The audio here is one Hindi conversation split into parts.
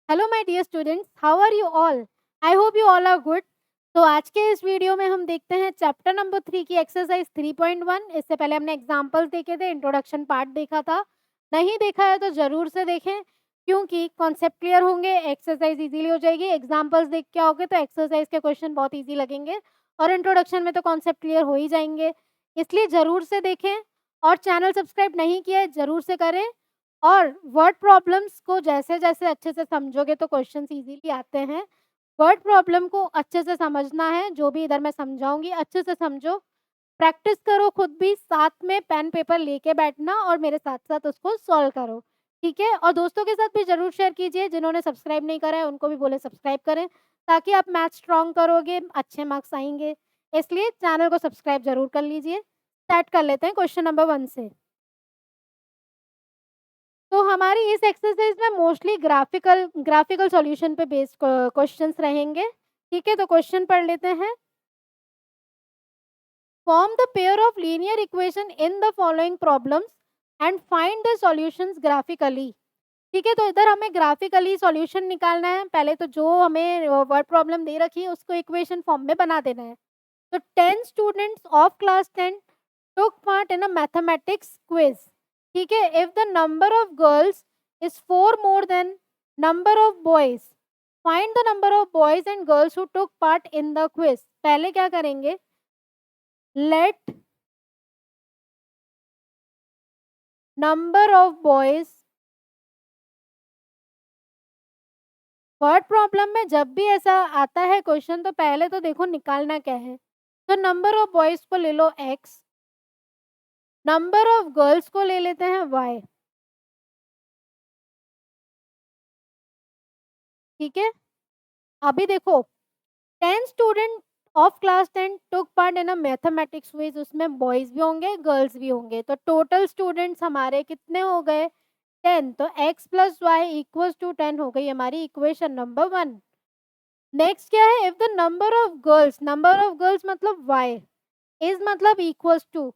Hello my dear students, how are you all? I hope you all are good. तो आज के इस वीडियो में हम देखते हैं चैप्टर नंबर 3 की एक्सरसाइज 3.1। इससे पहले हमने एग्जांपल्स देखे थे, इंट्रोडक्शन पार्ट देखा था। नहीं देखा है तो ज़रूर से देखें, क्योंकि कॉन्सेप्ट क्लियर होंगे, एक्सरसाइज इजीली हो जाएगी। एग्जाम्पल्स देख के आओगे तो एक्सरसाइज के क्वेश्चन बहुत ईजी लगेंगे, और इंट्रोडक्शन में तो कॉन्सेप्ट क्लियर हो ही जाएंगे। इसलिए ज़रूर से देखें, और चैनल सब्सक्राइब नहीं किया है ज़रूर से करें। और वर्ड प्रॉब्लम्स को जैसे-जैसे अच्छे से समझोगे तो क्वेश्चंस इजीली आते हैं। वर्ड प्रॉब्लम को अच्छे से समझना है, जो भी इधर मैं समझाऊँगी अच्छे से समझो। प्रैक्टिस करो खुद भी, साथ में पेन पेपर लेके बैठना और मेरे साथ-साथ उसको सॉल्व करो, ठीक है? और दोस्तों के साथ भी ज़रूर शेयर कीजिए, जिन्होंने सब्सक्राइब नहीं करा है उनको भी बोलें सब्सक्राइब करें, ताकि आप मैथ स्ट्रॉन्ग करोगे, अच्छे मार्क्स आएँगे। इसलिए चैनल को सब्सक्राइब ज़रूर कर लीजिए। स्टार्ट कर लेते हैं क्वेश्चन नंबर 1 से। तो हमारी इस एक्सरसाइज में मोस्टली ग्राफिकल सॉल्यूशन पे बेस्ड क्वेश्चंस रहेंगे। ठीक है, तो क्वेश्चन पढ़ लेते हैं। Form the pair of linear equation in the following problems and find the solutions graphically. ठीक है, तो इधर हमें ग्राफिकली सॉल्यूशन निकालना है। पहले तो जो हमें वर्ड प्रॉब्लम दे रखी है उसको इक्वेशन फॉर्म में बना देना है। तो 10 students of class 10 took part in a mathematics quiz. ठीक है, if the number of girls is 4 more than number of boys, find the number of boys and girls who took part in the quiz. पहले क्या करेंगे, let number of boys, word problem में जब भी ऐसा आता है क्वेश्चन तो पहले तो देखो निकालना क्या है। तो नंबर ऑफ बॉयज को ले लो x, नंबर ऑफ गर्ल्स को ले लेते हैं y। ठीक है, अभी देखो 10 student of class 10 took part in a mathematics quiz, उसमें बॉयज भी होंगे गर्ल्स भी होंगे, तो टोटल स्टूडेंट्स हमारे कितने हो गए 10। तो x plus y equals to 10 हो गई हमारी इक्वेशन नंबर 1। नेक्स्ट क्या है, if the number of girls मतलब y इज मतलब इक्वल्स टू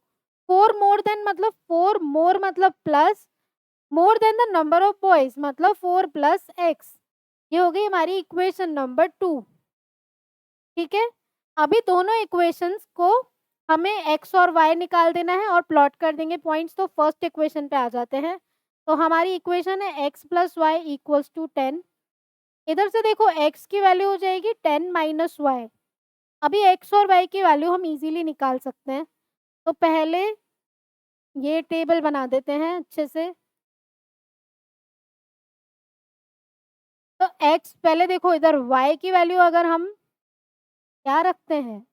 4 मोर देन मतलब 4 मोर मतलब plus more than the number of boys मतलब 4 प्लस x। ये हो गई हमारी इक्वेशन नंबर 2। ठीक है, अभी दोनों इक्वेशंस को हमें x और y निकाल देना है और प्लॉट कर देंगे पॉइंट्स, तो फर्स्ट इक्वेशन पे आ जाते हैं। तो हमारी इक्वेशन है x plus y equals to 10। इधर से देखो x की वैल्यू हो जाएगी 10 माइनस वाई। अभी x और y की वैल्यू हम इजीली निकाल सकते हैं। तो पहले ये टेबल बना देते हैं अच्छे से। तो x पहले देखो, इधर y की वैल्यू अगर हम क्या रखते हैं,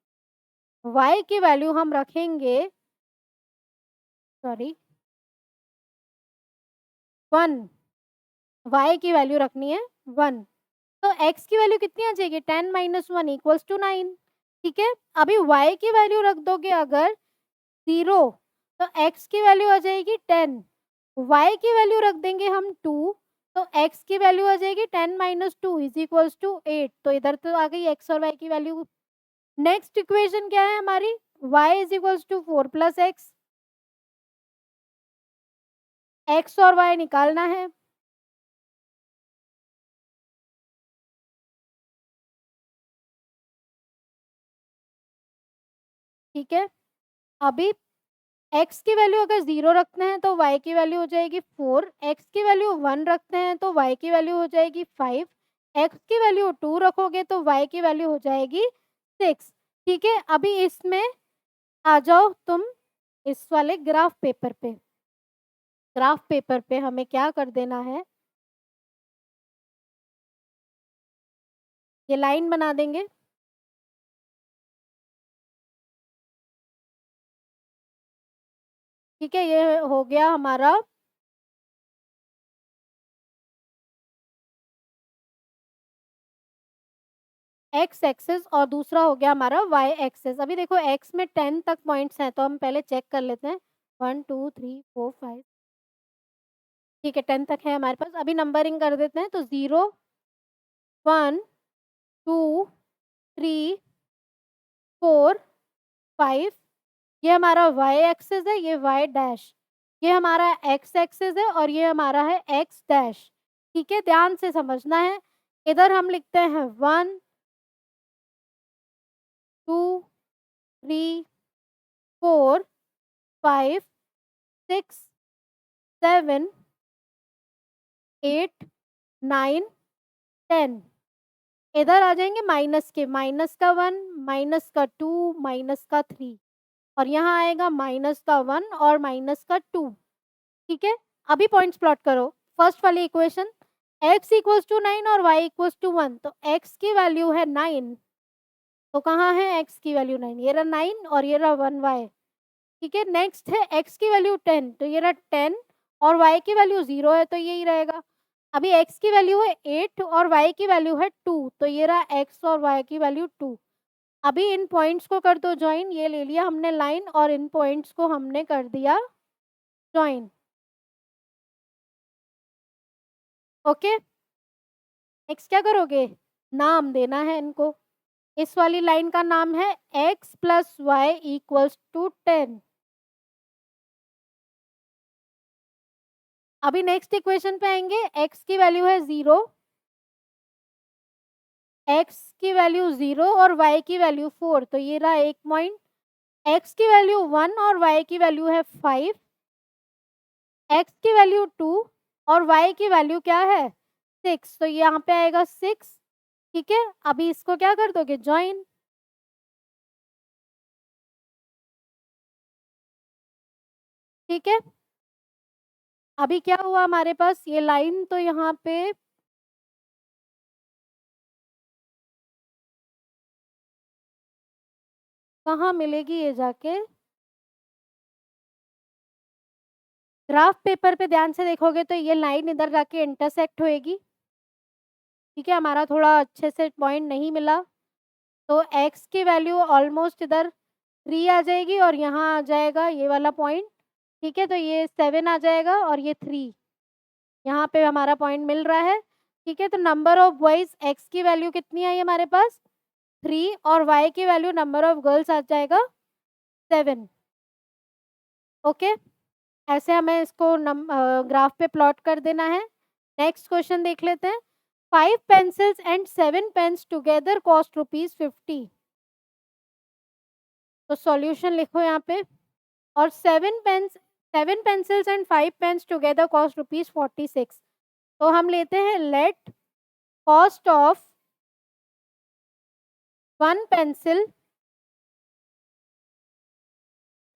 y की वैल्यू हम रखेंगे, सॉरी 1, y की वैल्यू रखनी है 1। तो x की वैल्यू कितनी आ जाएगी 10 माइनस 1 इक्वल्स टू 9। ठीक है, अभी y की वैल्यू रख दोगे अगर 0, तो x की वैल्यू आ जाएगी 10। y की वैल्यू रख देंगे हम 2, तो x की वैल्यू आ जाएगी 10 माइनस 2 इज इक्वल्स टू 8। तो इधर तो आ गई x और y की वैल्यू। नेक्स्ट इक्वेशन क्या है हमारी, y is equals to 4 plus x और y निकालना है। ठीक है, अभी x की वैल्यू अगर 0 रखते हैं तो y की वैल्यू हो जाएगी 4, x की वैल्यू 1 रखते हैं तो y की वैल्यू हो जाएगी 5, x की वैल्यू 2 रखोगे तो y की वैल्यू हो जाएगी 6। ठीक है, अभी इसमें आ जाओ तुम इस वाले ग्राफ पेपर पे। ग्राफ पेपर पे हमें क्या कर देना है, ये लाइन बना देंगे। ठीक है, ये हो गया हमारा एक्स एक्सेस और दूसरा हो गया हमारा वाई एक्सेस। अभी देखो एक्स में 10 तक पॉइंट्स हैं, तो हम पहले चेक कर लेते हैं। 1 2 3 4 5, ठीक है 10 तक है हमारे पास। अभी नंबरिंग कर देते हैं, तो 0 1 2 3 4 5, ये हमारा वाई एक्सेस है, ये वाई डैश, ये हमारा एक्स एक्सेस है और ये हमारा है एक्स डैश। ठीक है, ध्यान से समझना है। इधर हम लिखते हैं 1 2 3 4 5 6 7 8 9 10। इधर आ जाएंगे माइनस के, माइनस का 1, माइनस का 2, माइनस का 3, और यहाँ आएगा माइनस का 1 और माइनस का 2। ठीक है, अभी पॉइंट्स प्लॉट करो। फर्स्ट वाली इक्वेशन, x इक्वल्स टू 9 और y इक्वल्स टू 1, तो x की वैल्यू है 9, तो कहाँ है x की वैल्यू 9, ये रहा 9 और ये रहा 1y। ठीक है, नेक्स्ट है x की वैल्यू 10, तो ये रहा 10 और y की वैल्यू 0 है, तो यही रहेगा। अभी x की वैल्यू है 8 और y की वैल्यू है 2, तो ये रहा x और y की वैल्यू 2। अभी इन पॉइंट्स को कर दो ज्वाइन, ये ले लिया हमने लाइन और इन पॉइंट्स को हमने कर दिया ज्वाइन। ओके, नेक्स्ट क्या करोगे, नाम देना है इनको। इस वाली लाइन का नाम है x plus y equals to 10। अभी नेक्स्ट इक्वेशन पे आएंगे, x की वैल्यू है 0, x की वैल्यू 0 और y की वैल्यू 4, तो ये रहा एक पॉइंट। x की वैल्यू 1 और y की वैल्यू है 5, x की वैल्यू 2 और y की वैल्यू क्या है 6, तो ये यहाँ पे आएगा 6। ठीक है, अभी इसको क्या कर दोगे ज्वाइन। ठीक है, अभी क्या हुआ हमारे पास, ये लाइन तो यहाँ पे कहाँ मिलेगी, ये जाके ग्राफ पेपर पे ध्यान से देखोगे तो ये लाइन इधर जाके इंटरसेक्ट होएगी। ठीक है, हमारा थोड़ा अच्छे से पॉइंट नहीं मिला, तो x की वैल्यू ऑलमोस्ट इधर 3 आ जाएगी और यहाँ आ जाएगा ये वाला पॉइंट। ठीक है, तो ये 7 आ जाएगा और ये 3, यहाँ पे हमारा पॉइंट मिल रहा है। ठीक है, तो नंबर ऑफ बॉयज x की वैल्यू कितनी आई हमारे पास 3 और y की वैल्यू नंबर ऑफ गर्ल्स आ जाएगा 7। ओके, ऐसे हमें इसको ग्राफ पे प्लॉट कर देना है। नेक्स्ट क्वेश्चन देख लेते हैं। 5 pencils and 7 pens together cost ₹50। तो सॉल्यूशन लिखो यहाँ पे, और 7 pencils and 5 pens together cost ₹46। तो हम लेते हैं let cost of 1 pencil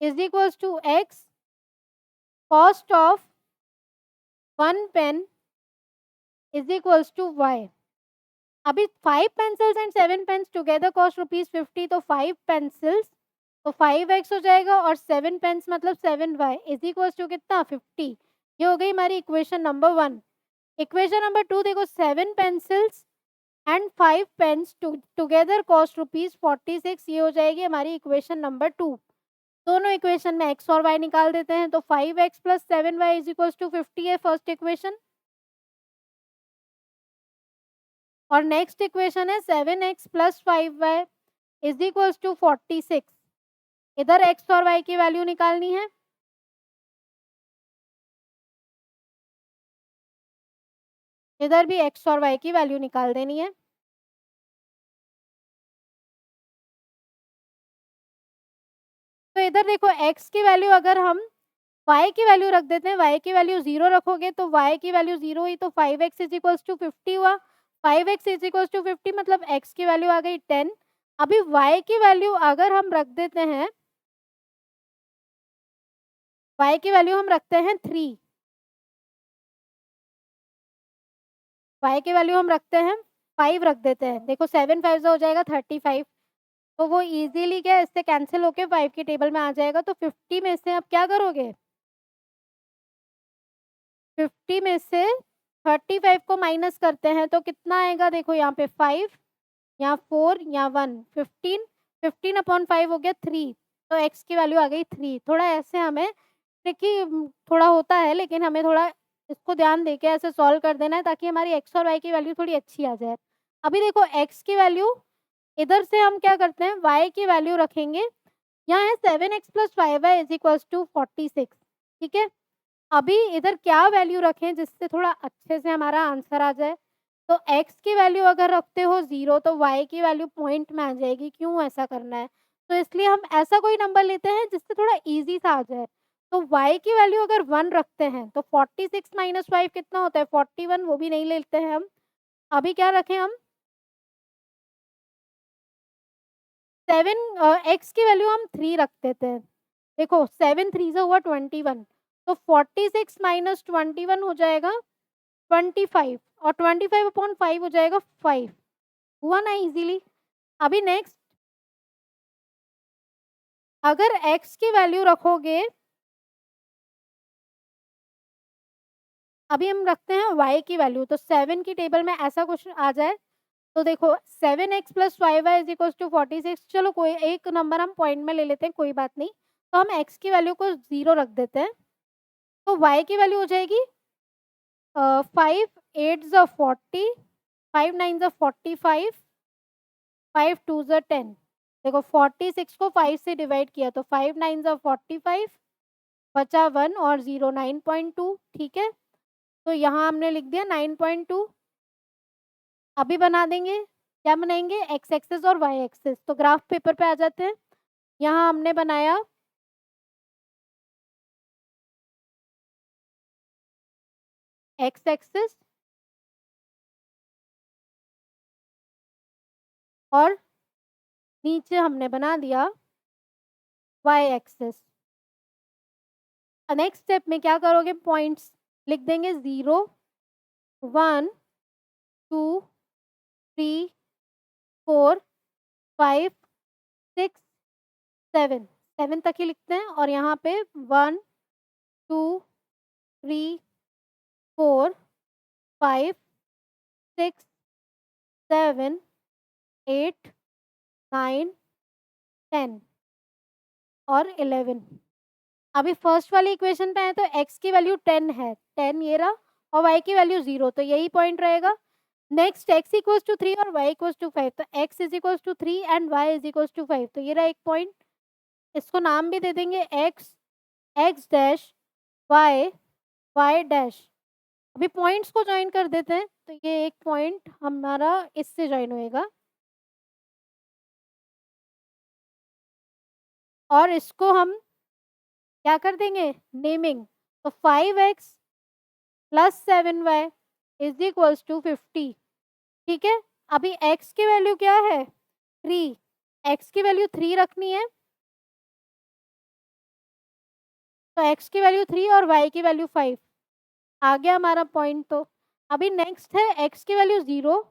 is equals to x, cost of 1 pen is equals to y। अभी 5 pencils and 7 pens together cost ₹50, तो 5 pencils तो 5x हो जाएगा और 7 पेन्स मतलब 7y इज इक्वल्स टू कितना 50। ये हो गई हमारी इक्वेशन नंबर 1। इक्वेशन नंबर 2 देखो, 7 pencils and 5 pens together cost ₹46, ये हो जाएगी हमारी इक्वेशन नंबर 2। दोनों इक्वेशन में x और y निकाल देते हैं, तो 5x plus 7y is equals to 50 है फर्स्ट इक्वेशन, और नेक्स्ट इक्वेशन है 7x plus 5y is equals to 46। इधर x और y की वैल्यू निकालनी है, इधर भी x और y की वैल्यू निकाल देनी है। तो इधर देखो x की वैल्यू अगर हम y की वैल्यू रख देते हैं, y की वैल्यू 0 रखोगे तो y की वैल्यू 0 हुई, तो 5x इज इक्वल्स टू 50 हुआ। 5x इज इक्वल्स टू 50 मतलब x की वैल्यू आ गई 10। अभी y की वैल्यू अगर हम रख देते हैं, y की वैल्यू हम रखते हैं 3, y की वैल्यू हम रखते हैं 5 रख देते हैं। देखो 7 5 से हो जाएगा 35, तो वो इजीली क्या है, इससे कैंसिल होके 5 की टेबल में आ जाएगा। तो 50 में से आप क्या करोगे, 50 में से 35 को माइनस करते हैं तो कितना आएगा, देखो यहाँ पे 5, यहाँ 4, यहाँ 1, 15, 15 अपॉन 5 हो गया 3, तो x की वैल्यू आ गई 3। थोड़ा ऐसे हमें ट्रिकी थोड़ा होता है, लेकिन हमें थोड़ा इसको ध्यान देके ऐसे सॉल्व कर देना है ताकि हमारी x और y की वैल्यू थोड़ी अच्छी आ जाए। अभी देखो x की वैल्यू इधर से हम क्या करते हैं, y की वैल्यू रखेंगे, यहाँ है 7x plus 5y is equals to 46। ठीक है, अभी इधर क्या वैल्यू रखें जिससे थोड़ा अच्छे से हमारा आंसर आ जाए, तो x की वैल्यू अगर रखते हो 0 तो y की वैल्यू पॉइंट में आ जाएगी, क्यों ऐसा करना है? तो इसलिए हम ऐसा कोई नंबर लेते हैं जिससे थोड़ा ईज़ी सा आ जाए। तो y की वैल्यू अगर 1 रखते हैं तो 46 माइनस 5 कितना होता है? 41, वो भी नहीं लेते हैं हम। अभी क्या रखें हम? 7 x की वैल्यू हम 3 रख देते हैं। देखो 7 3 से हुआ 21, तो 46 माइनस 21 हो जाएगा 25, और 25 अपॉन 5 हो जाएगा 5। हुआ ना ईज़िली? अभी नेक्स्ट, अगर x की वैल्यू रखोगे, अभी हम रखते हैं y की वैल्यू, तो 7 की टेबल में ऐसा क्वेश्चन आ जाए, तो देखो 7x + 5y = 46, चलो कोई एक नंबर हम पॉइंट में ले लेते हैं, कोई बात नहीं। तो हम x की वैल्यू को 0 रख देते हैं, तो y की वैल्यू हो जाएगी 5 8 ज़ा 40, 5 9 ज़ा 45, 5 2 ज़ा 10। देखो 46 को 5 से डिवाइड किया तो 5 9 ज़ा 45, बचा 1 और 0 9.2, ठीक है? तो यहाँ हमने लिख दिया 9.2। अभी बना देंगे, क्या बनाएँगे? एक्स एक्सिस और वाई एक्सिस। तो ग्राफ पेपर पे आ जाते हैं। यहाँ हमने बनाया एक्स एक्सिस और नीचे हमने बना दिया वाई एक्सिस। नेक्स्ट स्टेप में क्या करोगे? पॉइंट्स लिख देंगे 0 1 2 3 4 5 6 7, 7 तक ही लिखते हैं, और यहाँ पे 1 2 3 4 5 6 7 8 9 10 और 11। अभी फर्स्ट वाली इक्वेशन पे आए तो x की वैल्यू 10 है, 10 ये रहा, और y की वैल्यू 0, तो यही पॉइंट रहेगा। नेक्स्ट x इक्वल्स टू 3 और y इक्वल्स टू 5, तो x is equals to 3 and y is equals to 5, तो ये रहा एक पॉइंट। इसको नाम भी दे देंगे x x dash y y dash. अभी पॉइंट्स को ज्वाइन कर देते हैं, तो ये एक पॉइंट हमारा इससे ज्वाइन होएगा, और इसको हम क्या कर देंगे? नेमिंग। तो 5x plus 7y is equals to 50, ठीक है? अभी x की वैल्यू क्या है? 3, x की वैल्यू 3 रखनी है, तो x की वैल्यू 3 और y की वैल्यू 5, आ गया हमारा पॉइंट। तो अभी नेक्स्ट है x की वैल्यू 0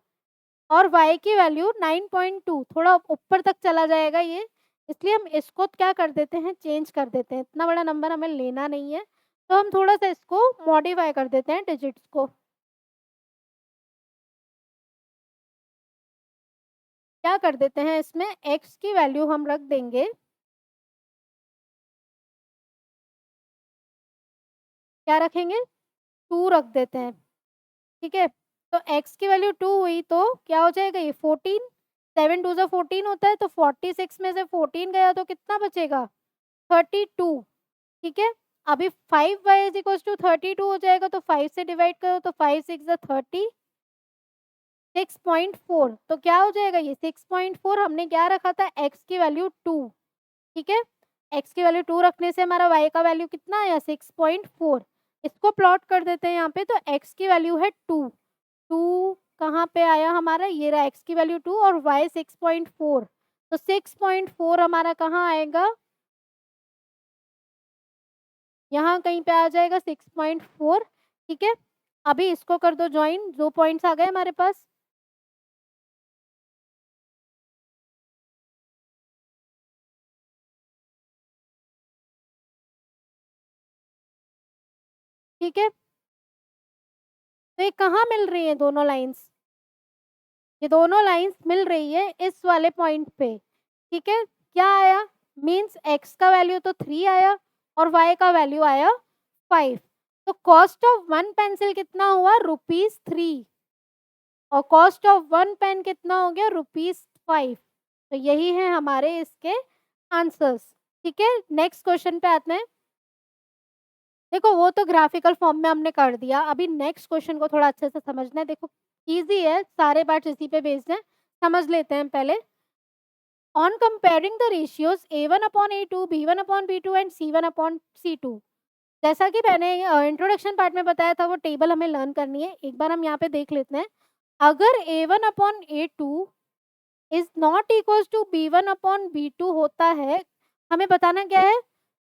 और y की वैल्यू 9.2, थोड़ा ऊपर तक चला जाएगा ये, इसलिए हम इसको क्या कर देते हैं? चेंज कर देते हैं, इतना बड़ा नंबर हमें लेना नहीं है, तो हम थोड़ा सा इसको मॉडिफाई कर देते हैं डिजिट्स को। क्या कर देते हैं इसमें? x की वैल्यू हम रख देंगे, क्या रखेंगे? 2 रख देते हैं, ठीक है? तो x की वैल्यू 2 हुई तो क्या हो जाएगा ये? 14, 7 2 ज़ा 14 होता है, तो 46 में से 14 गया तो कितना बचेगा? 32, ठीक है? अभी 5y इज इक्वल्स टू 32 हो जाएगा, तो 5 से डिवाइड करो तो 5 6 ज़ा 30, 6.4, तो क्या हो जाएगा ये? 6.4। हमने क्या रखा था? x की वैल्यू 2, ठीक है? x की वैल्यू 2 रखने से हमारा y का वैल्यू कितना आया? 6.4। इसको प्लॉट कर देते हैं यहाँ पे, तो x की वैल्यू है 2, 2 कहाँ पे आया हमारा? ये रहा x की वैल्यू 2 और y 6.4, तो 6.4 हमारा कहाँ आएगा? यहाँ कहीं पे आ जाएगा 6.4, ठीक है? अभी इसको कर दो जॉइन, 2 पॉइंट्स आ गए हमारे पास। ठीक है? तो ये कहाँ मिल रही है दोनों लाइन्स? ये दोनों लाइन्स मिल रही है इस वाले पॉइंट पे, ठीक है? क्या आया? मीन्स x का वैल्यू तो 3 आया और y का वैल्यू आया 5, तो कॉस्ट ऑफ 1 पेंसिल कितना हुआ? ₹3, और कॉस्ट ऑफ 1 पेन कितना हो गया? ₹5। तो यही है हमारे इसके आंसर्स, ठीक है? नेक्स्ट क्वेश्चन पे आते हैं। देखो वो तो ग्राफिकल फॉर्म में हमने कर दिया, अभी नेक्स्ट क्वेश्चन को थोड़ा अच्छे से समझना है। देखो ईज़ी है, सारे पार्ट्स इसी पे बेस्ड हैं, समझ लेते हैं पहले। On comparing the ratios A1/A2, B1/B2 and C1/C2, जैसा कि मैंने इंट्रोडक्शन पार्ट में बताया था, वो टेबल हमें लर्न करनी है। एक बार हम यहाँ पे देख लेते हैं। अगर A1/A2 is not equals to B1/B2 होता है, हमें बताना क्या है?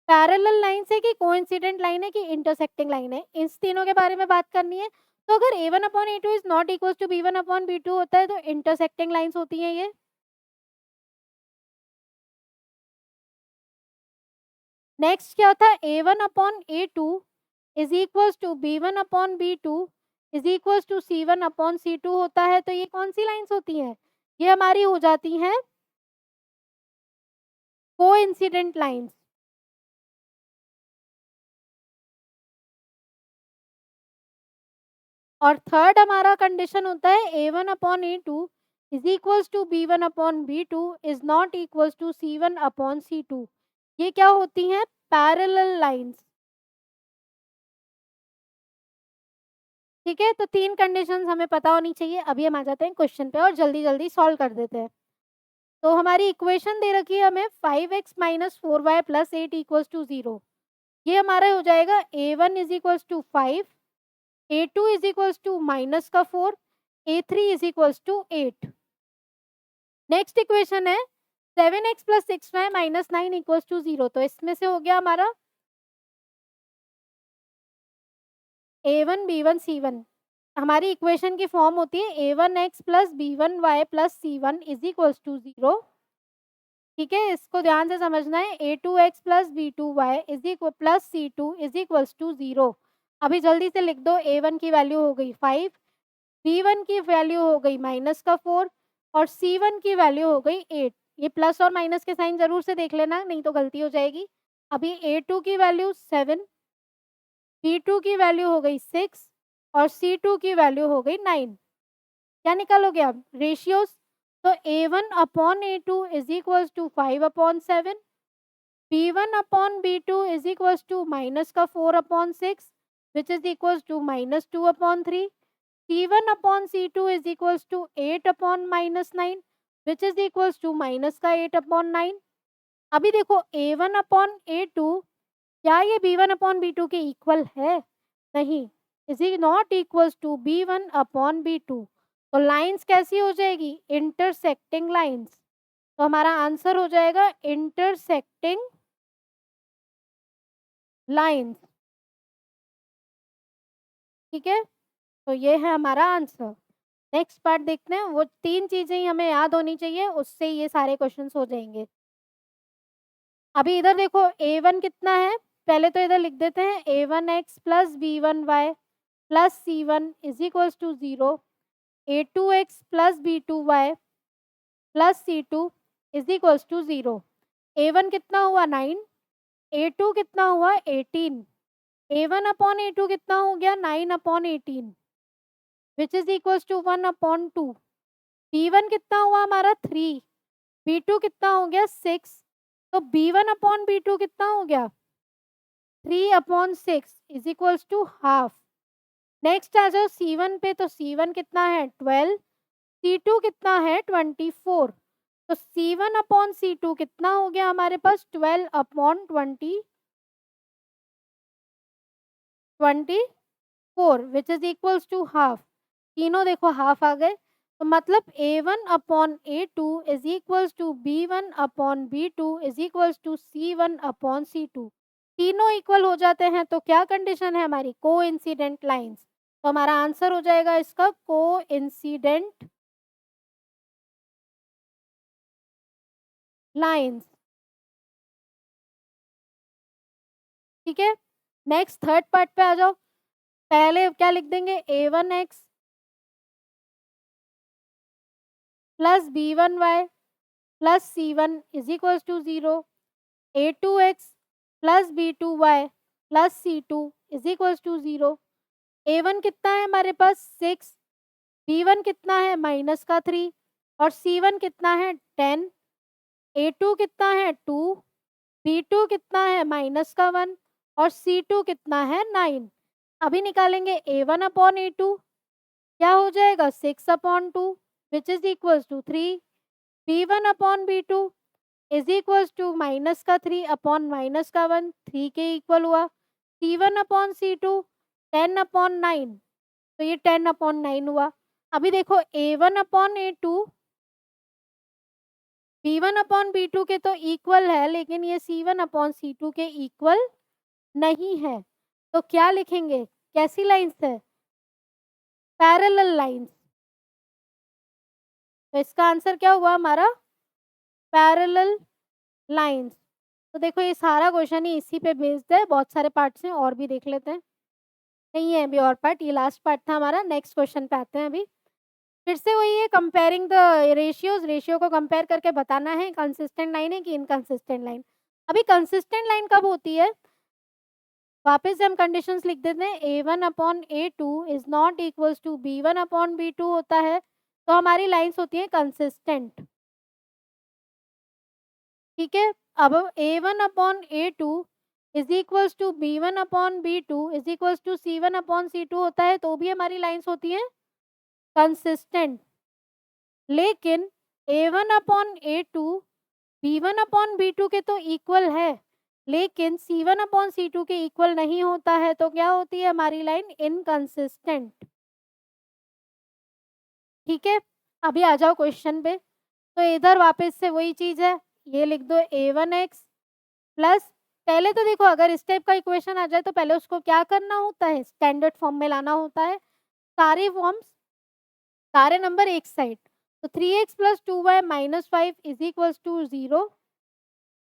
पैरेलल लाइन्स है कि कोइंसिडेंट लाइन है कि इंटरसेक्टिंग लाइन है, इस तीनों के बारे में बात करनी है। तो अगर A1/A2 is not equals to B1/B2 होता है, तो इंटरसेक्टिंग लाइन्स होती हैं ये। नेक्स्ट क्या था? A1/A2 is equals to B1/B2 is equals to C1/C2 होता है, तो ये कौन-सी लाइन्स होती हैं? ये हमारी हो जाती हैं कोइंसिडेंट लाइन्स। और थर्ड हमारा कंडीशन होता है A1/A2 is equals to B1/B2 is not equals to C1/C2। ये क्या होती हैं? Parallel lines. ठीक है, तो 3 कंडीशंस हमें पता होनी चाहिए। अभी हम आ जाते हैं क्वेश्चन पे और जल्दी-जल्दी सॉल्व कर देते हैं। तो हमारी इक्वेशन दे रखी है हमें 5x - 4y + 8 = 0। ये हमारा हो जाएगा A1 = 5, A2 = -4, A3 = 8। Next equation है 7x + 6y - 9 = 0। तो इसमें से हो गया हमारा A1, B1, C1। हमारी इक्वेशन की फॉर्म होती है A1x + B1y + C1 = 0। ठीक है, इसको ध्यान से समझना है। A2x + B2y + C2 = 0। अभी जल्दी से लिख दो। A1 की वैल्यू हो गई 5, B1 की वैल्यू हो गई -4 और C1 की वैल्यू हो गई 8। ये प्लस और माइनस के साइन ज़रूर से देख लेना, नहीं तो गलती हो जाएगी। अभी A2 की वैल्यू 7, B2 की वैल्यू हो गई 6 और C2 की वैल्यू हो गई 9। क्या निकालोगे आप? रेशियोज़। तो A1/A2 = 5/7, B1/B2 -4/6 which is equals to -2/3, C1/C2 8/9 which is equals to -8/9। अभी देखो A1/A2 क्या ये B1/B2 के इक्वल है? नहीं, is it not equals to B1/B2। तो लाइंस कैसी हो जाएगी? Intersecting lines. तो हमारा आंसर हो जाएगा इंटरसेक्टिंग लाइंस। ठीक है, तो ये है हमारा आंसर। नेक्स्ट पार्ट देखते हैं। वो 3 चीज़ें ही हमें याद होनी चाहिए, उससे ये सारे क्वेश्चंस हो जाएँगे। अभी इधर देखो A1 कितना है? पहले तो इधर लिख देते हैं A1x + B1y + C1 = 0, A2x + B2y + C2 = 0। A1 कितना हुआ? 9, A2 कितना हुआ? 18, A1/A2 कितना हो गया? 9/18 विच इज़ इक्वल्स टू 1/2। B1 कितना हुआ हमारा? 3, B2 कितना हो गया? 6। तो B1/B2 कितना हो गया? 3/6 is equals to half. Next आ जाओ C1 पे। तो C1 कितना है? 12, C2 कितना है? 24। तो C1/C2 कितना हो गया हमारे पास? 12/24 which is equals to half. तीनों देखो हाफ आ गए। तो मतलब A1/A2 is equals to B1/B2 is equals to C1/C2। तीनों इक्वल हो जाते हैं तो क्या कंडीशन है हमारी? Coincident lines. तो हमारा आंसर हो जाएगा इसका कोइंसिडेंट लाइन्स। ठीक है, नेक्स्ट थर्ड पार्ट पे आ जाओ। पहले क्या लिख देंगे? A1x + B1y + C1 = 0, A2x + B2y + C2 = 0। A1 कितना है हमारे पास? 6, B1 कितना है? -3 और C1 कितना है? 10, A2 कितना है? 2, B2 कितना है? -1 और C2 कितना है? 9। अभी निकालेंगे A1/A2। क्या हो जाएगा 6/2 which is equals to 3, B1/B2 is equals to -3/-1 3 के इक्वल हुआ, C1/C2 10/9 तो ये 10/9 हुआ। अभी देखो A1/A2 B1/B2 के तो इक्वल है, लेकिन ये C1/C2 के इक्वल नहीं है। तो क्या लिखेंगे? कैसी लाइन्स है? Parallel lines. तो इसका आंसर क्या हुआ हमारा? Parallel lines. तो देखो ये सारा क्वेश्चन ही इसी पे बेस्ड है, बहुत सारे पार्ट्स हैं और भी देख लेते हैं। नहीं है अभी और पार्ट, ये लास्ट पार्ट था हमारा। नेक्स्ट क्वेश्चन पे आते हैं अभी। फिर से वही है, कंपेयरिंग द रेशियोज, रेशियो को कंपेयर करके बताना है कंसिस्टेंट लाइन है कि इनकंसिस्टेंट लाइन। अभी कंसिस्टेंट लाइन कब होती है? वापस से हम कंडीशंस लिख देते हैं, A1/A2 is not equals to B1/B2 होता है, तो हमारी लाइन्स होती है कंसिस्टेंट। ठीक है, अब A1/A2 is equals to B1/B2 is equals to C1/C2 होता है, तो भी हमारी लाइन्स होती हैं कंसिस्टेंट। लेकिन A1/A2 B1/B2 के तो इक्वल है, लेकिन C1/C2 के इक्वल नहीं होता है, तो क्या होती है हमारी लाइन? इनकंसिस्टेंट। ठीक है, अभी आ जाओ क्वेश्चन पे। तो इधर वापस से वही चीज है, ये लिख दो A1x प्लस, पहले तो देखो अगर इस टाइप का इक्वेशन आ जाए तो पहले उसको क्या करना होता है? स्टैंडर्ड फॉर्म में लाना होता है, सारे फॉर्म्स, सारे नंबर एक साइड। तो 3x plus 2y minus 5 is equals to 0।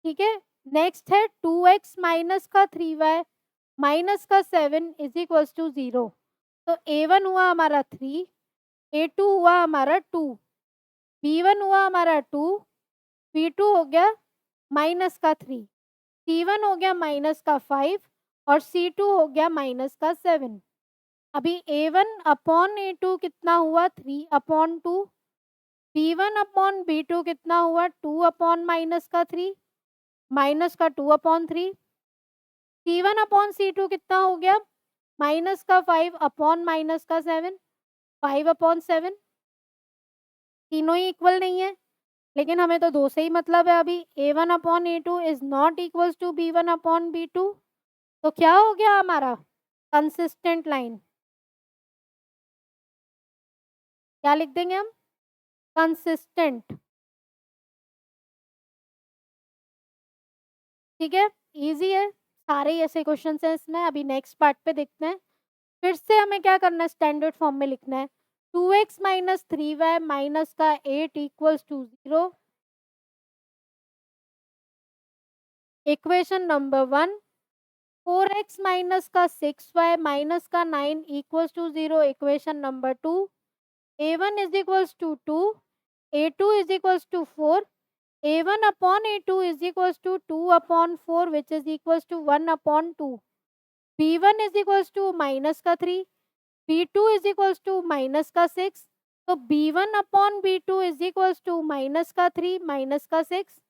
ठीक है, नेक्स्ट है 2x माइनस का 3y माइनस का 7 इज इक्वल्स टू 0। तो A1 हुआ हमारा 3, A2 हुआ हमारा 2, B1 हुआ हमारा 2, B2 हो गया माइनस का 3, C1 हो गया माइनस का 5 और C2 हो गया माइनस का 7। अभी A1/A2 कितना हुआ? 3/2, B1/B2 कितना हुआ? 2/-3 माइनस का 2/3, C1/C2 कितना हो गया? माइनस का 5/-7 5/7। तीनों ही इक्वल नहीं है, लेकिन हमें तो दो से ही मतलब है। अभी A1/A2 is not equals to B1/B2, तो क्या हो गया हमारा? Consistent line. क्या लिख देंगे हम? कंसिस्टेंट। ठीक है, इजी है, सारे ही ऐसे क्वेश्चन हैं इसमें। अभी नेक्स्ट पार्ट पे देखते हैं। फिर से हमें क्या करना है? स्टैंडर्ड फॉर्म में लिखना है। 2x माइनस 3y माइनस का 8 equals to 0। Equation number 1, 4x minus का 6y माइनस का 9 equals to 0। Equation number 2, A1 is equals to 2, A2 is equals to 4, A1/A2 is equals to 2/4 which is equals to 1/2. B1 is equals to minus का 3, B2 is equals to minus का 6, तो B1/B2 is equals to minus का 3 माइनस का 6।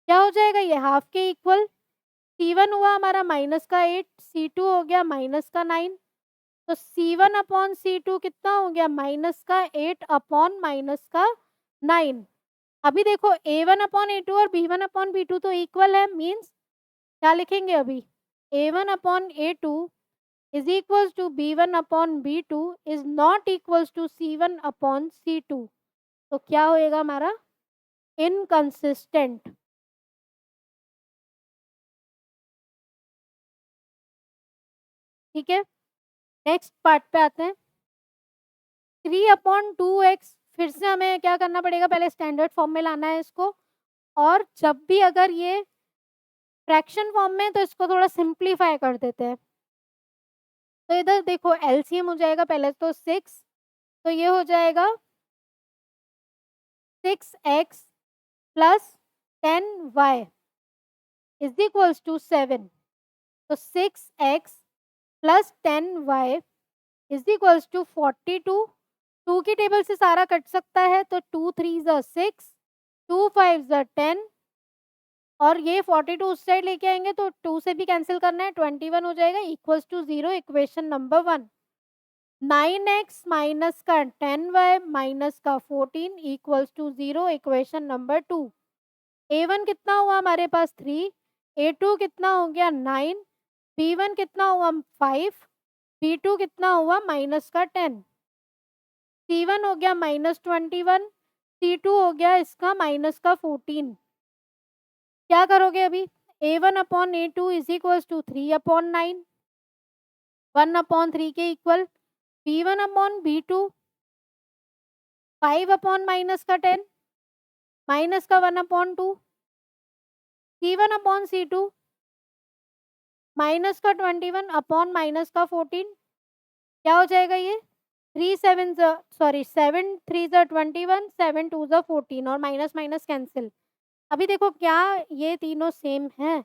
क्या हो जाएगा? ये हाफ के इक्वल। C1 हुआ हमारा माइनस का 8, C2 हो गया माइनस का 9, तो C1/C2 कितना हो गया? माइनस का 8 अपॉन माइनस का 9। अभी देखो A1/A2 और B1/B2 तो इक्वल है, मीन्स क्या लिखेंगे अभी? A1/A2 is equals to B1/B2 is not equals to C1/C2, तो क्या होएगा हमारा? इनकंसिस्टेंट। ठीक है, नेक्स्ट पार्ट पे आते हैं। 3/2x, फिर से हमें क्या करना पड़ेगा? पहले स्टैंडर्ड फॉर्म में लाना है इसको, और जब भी अगर ये फ्रैक्शन फॉर्म में, तो इसको थोड़ा सिंप्लीफाई कर देते हैं। तो इधर देखो एलसीएम हो जाएगा पहले तो 6, तो ये हो जाएगा 6x plus 10y is equals to 7। तो 6x plus 10y is equals to 42। 2 की टेबल से सारा कट सकता है, तो 2 3 ज़ा 6, 2 5 ज़ा 10, और ये 42 उस साइड लेके आएंगे तो 2 से भी कैंसिल करना है, 21 हो जाएगा equals to 0। Equation number 1। 9x minus का 10y माइनस का 14 equals to 0, equation number 2। a1 कितना हुआ हमारे पास 3, a2 कितना हो गया 9, b1 कितना हुआ 5, b2 कितना हुआ माइनस का 10, c1 हो गया -21, c2 हो गया इसका माइनस का 14। क्या करोगे अभी? a1 upon a2 is equals to 3 upon 9, 1 upon 3 के equal, b1 upon b2 5 upon minus का 10 माइनस का 1 upon 2, c1 upon c2 minus का 21 अपॉन माइनस का 14। क्या हो जाएगा ये? 7 3 ज़ा 21, 7 2 ज़ा 14 और माइनस माइनस कैंसिल। अभी देखो क्या ये तीनों सेम है?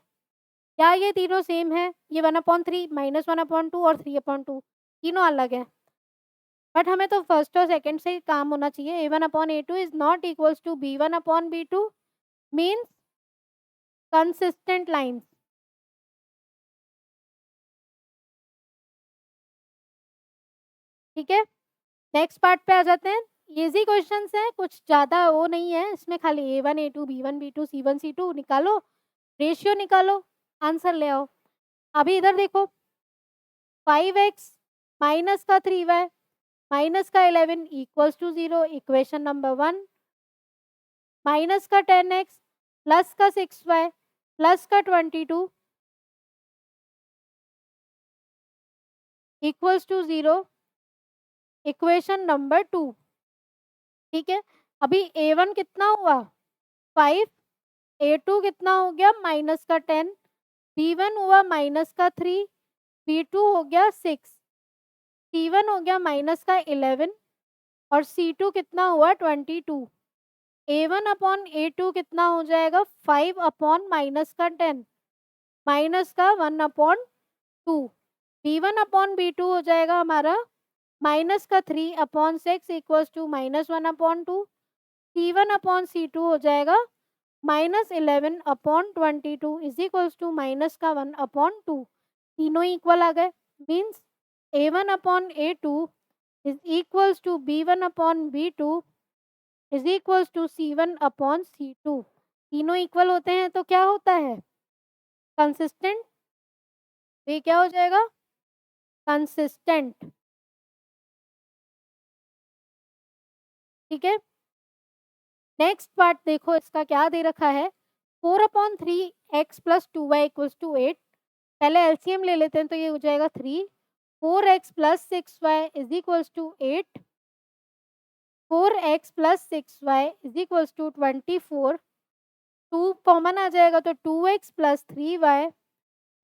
क्या ये तीनों सेम है? ये 1/3 -1/2 और 3/2 तीनों अलग है। बट हमें तो फर्स्ट और सेकंड से ही काम होना चाहिए। a1/a2 is not equals to b1/b2 means consistent lines. ठीक है, नेक्स्ट पार्ट पे आ जाते हैं। इजी क्वेश्चंस हैं, कुछ ज़्यादा वो नहीं है इसमें, खाली a1 a2 b1 b2 c1 c2 निकालो, रेशियो निकालो, आंसर ले आओ। अभी इधर देखो 5x माइनस का 3y माइनस का 11 equals to 0, equation number 1। Minus का 10x प्लस का 6y प्लस का 22 इक्वल्स टू 0, इक्वेशन नंबर 2। ठीक है, अभी a1 कितना हुआ 5, a2 कितना हो गया माइनस का 10, b1 हुआ माइनस का 3, b2 हो गया 6, c1 हो गया माइनस का 11 और c2 कितना हुआ 22। a1 अपॉन a2 कितना हो जाएगा 5 अपॉन माइनस का 10 माइनस का 1/2, b1 अपॉन b2 हो जाएगा हमारा माइनस का 3 upon 6 equals to -1/2, c1 upon c2 हो जाएगा -11 upon 22 is equals to minus का 1/2। तीनों इक्वल आ गए, means a1 upon a2 is equals to b1 upon b2 is equals to c1 upon c2। तीनों इक्वल होते हैं तो क्या होता है? कंसिस्टेंट। ये क्या हो जाएगा? कंसिस्टेंट। ठीक है, नेक्स्ट पार्ट देखो इसका क्या दे रखा है। 4/3x plus 2y equals to 8। पहले एलसीएम ले लेते हैं तो ये हो जाएगा 3। 4x plus 6y is equals to 8। 4x plus 6y is equals to 24। 2 common आ जाएगा तो 2x प्लस 3y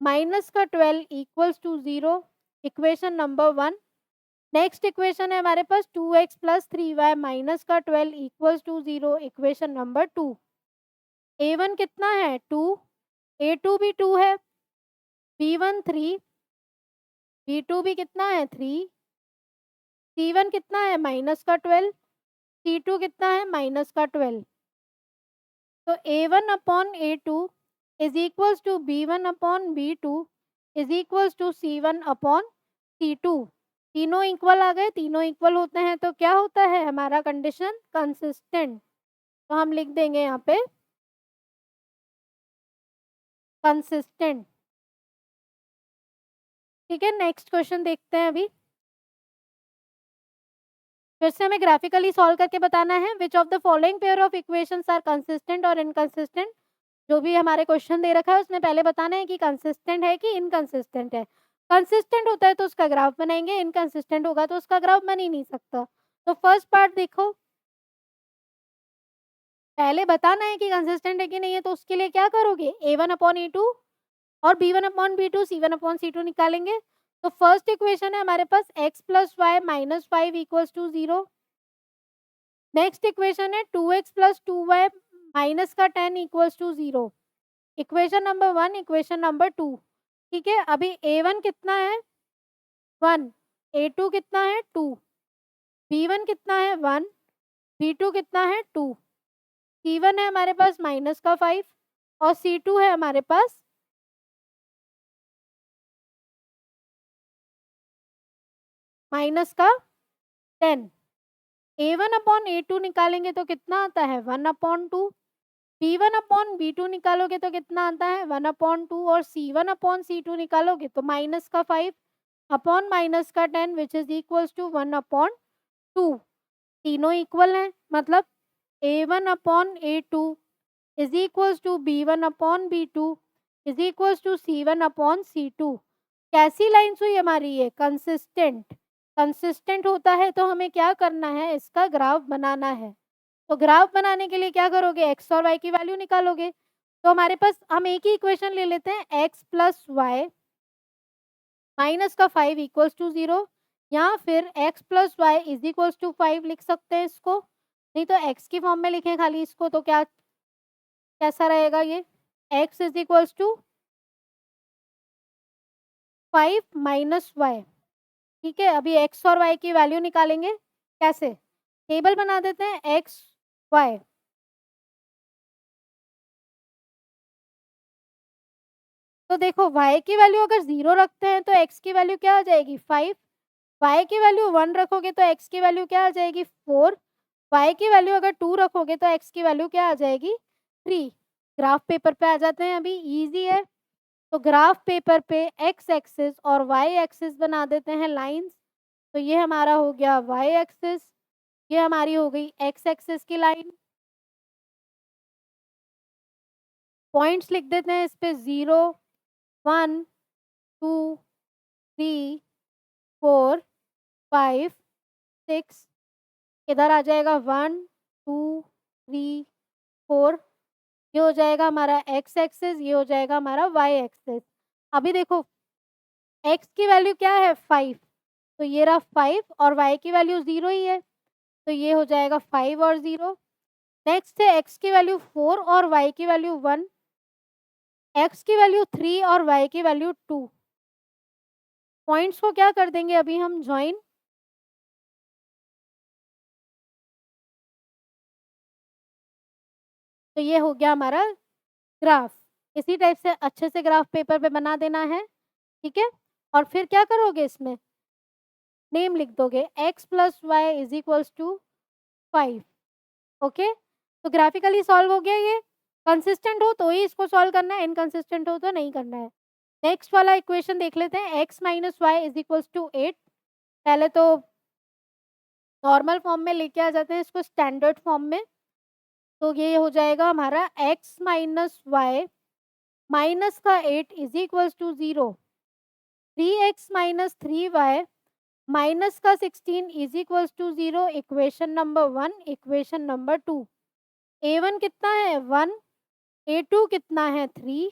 माइनस का 12 equals to 0, equation number 1। Next equation है हमारे पास 2x प्लस 3y माइनस का 12 equals to 0, equation number 2। a1 कितना है 2, a2 भी 2 है, b1 3, b2 भी कितना है 3, c1 कितना है माइनस का 12, c2 कितना है माइनस का 12। तो a1 upon a2 is equals to b1 upon b2 is equals to c1 upon c2। तीनों इक्वल आ गए, तीनों इक्वल होते हैं तो क्या होता है हमारा कंडीशन? कंसिस्टेंट। तो हम लिख देंगे यहाँ पे कंसिस्टेंट। ठीक है, नेक्स्ट क्वेश्चन देखते हैं अभी। फिर से हमें ग्राफिकली सॉल्व करके बताना है। Which of the following pair of equations are consistent और इनकंसिस्टेंट। जो भी हमारे क्वेश्चन दे रखा है उसमें पहले बताना है कि कंसिस्टेंट है कि इनकंसिस्टेंट है। कंसिस्टेंट होता है तो उसका ग्राफ बनाएंगे, इनकंसिस्टेंट होगा तो उसका ग्राफ बन ही नहीं सकता। तो फर्स्ट पार्ट देखो, पहले बताना है कि कंसिस्टेंट है कि नहीं है, तो उसके लिए क्या करोगे? a1/a2 और b1/b2 c1/c2 निकालेंगे। तो फर्स्ट इक्वेशन है हमारे पास x plus y minus 5 equals to 0। Next equation है 2x प्लस 2y माइनस का 10 equals to 0, equation number 1, equation number 2। ठीक है, अभी a1 कितना है 1, a2 कितना है 2, b1 कितना है 1, b2 कितना है 2, c1 है हमारे पास माइनस का 5 और c2 है हमारे पास माइनस का 10। A1/A2 निकालेंगे तो कितना आता है 1/2। B1/B2 निकालोगे तो कितना आता है 1/2 और C1/C2 निकालोगे तो माइनस का 5 अपॉन माइनस का 10 विच इज इक्वल्स टू 1/2। तीनों इक्वल हैं, मतलब A1/A2 is equals to B1/B2 is equals to C1/C2। कैसी लाइन्स हुई हमारी ये? कंसिस्टेंट। कंसिस्टेंट होता है तो हमें क्या करना है, इसका ग्राफ बनाना है। तो ग्राफ बनाने के लिए क्या करोगे, एक्स और वाई की वैल्यू निकालोगे। तो हमारे पास हम एक ही इक्वेशन ले लेते हैं, एक्स प्लस वाई माइनस का 5 इक्वल्स टू 0, या फिर x plus y is equals to 5 लिख सकते हैं इसको। नहीं तो एक्स की फॉर्म में लिखें खाली इसको, तो क्या कैसा रहेगा ये, x is equals to 5 minus y. ठीक है, अभी एक्स और वाई की वैल्यू निकालेंगे। कैसे? टेबल बना देते हैं एक्स वाई। तो देखो y की वैल्यू अगर 0 रखते हैं तो x की वैल्यू क्या आ जाएगी 5। y की वैल्यू 1 रखोगे तो x की वैल्यू क्या आ जाएगी 4। y की वैल्यू अगर 2 रखोगे तो x की वैल्यू क्या आ जाएगी 3। ग्राफ पेपर पे आ जाते हैं, अभी इजी है। तो ग्राफ पेपर पे x एक्सिस और y एक्सिस बना देते हैं लाइंस। तो ये हमारा हो गया y एक्सिस, ये हमारी हो गई x एक्सिस की लाइन। पॉइंट्स लिख देते हैं इस पे 0 1 2 3 4 5 6। इधर आ जाएगा 1 2 3 4। ये हो जाएगा हमारा x एक्सिस, ये हो जाएगा हमारा y एक्सिस। अभी देखो x की वैल्यू क्या है 5, तो ये रहा 5 और y की वैल्यू 0 ही है, तो ये हो जाएगा 5 और 0। नेक्स्ट है x की वैल्यू 4 और y की वैल्यू 1, x की वैल्यू 3 और y की वैल्यू 2। पॉइंट्स को क्या कर देंगे अभी हम ज्वाइन। तो ये हो गया हमारा ग्राफ। इसी टाइप से अच्छे से ग्राफ पेपर पे बना देना है, ठीक है। और फिर क्या करोगे, इसमें नेम लिख दोगे x plus y is equals to 5। Okay, तो ग्राफिकली सॉल्व हो गया ये। कंसिस्टेंट हो तो ही इसको सॉल्व करना है, इनकंसिस्टेंट हो तो नहीं करना है। नेक्स्ट वाला इक्वेशन देख लेते हैं, x minus y is equals to 8। पहले तो नॉर्मल फॉर्म में लेके आ जाते हैं इसको स्टैंडर्ड फॉर्म में। तो ये हो जाएगा हमारा x माइनस वाई माइनस का 8 is equals to 0। 3x minus 3y minus का 16 is equals to 0। Equation number 1। Equation number 2, a1 कितना है 1, a2 कितना है 3,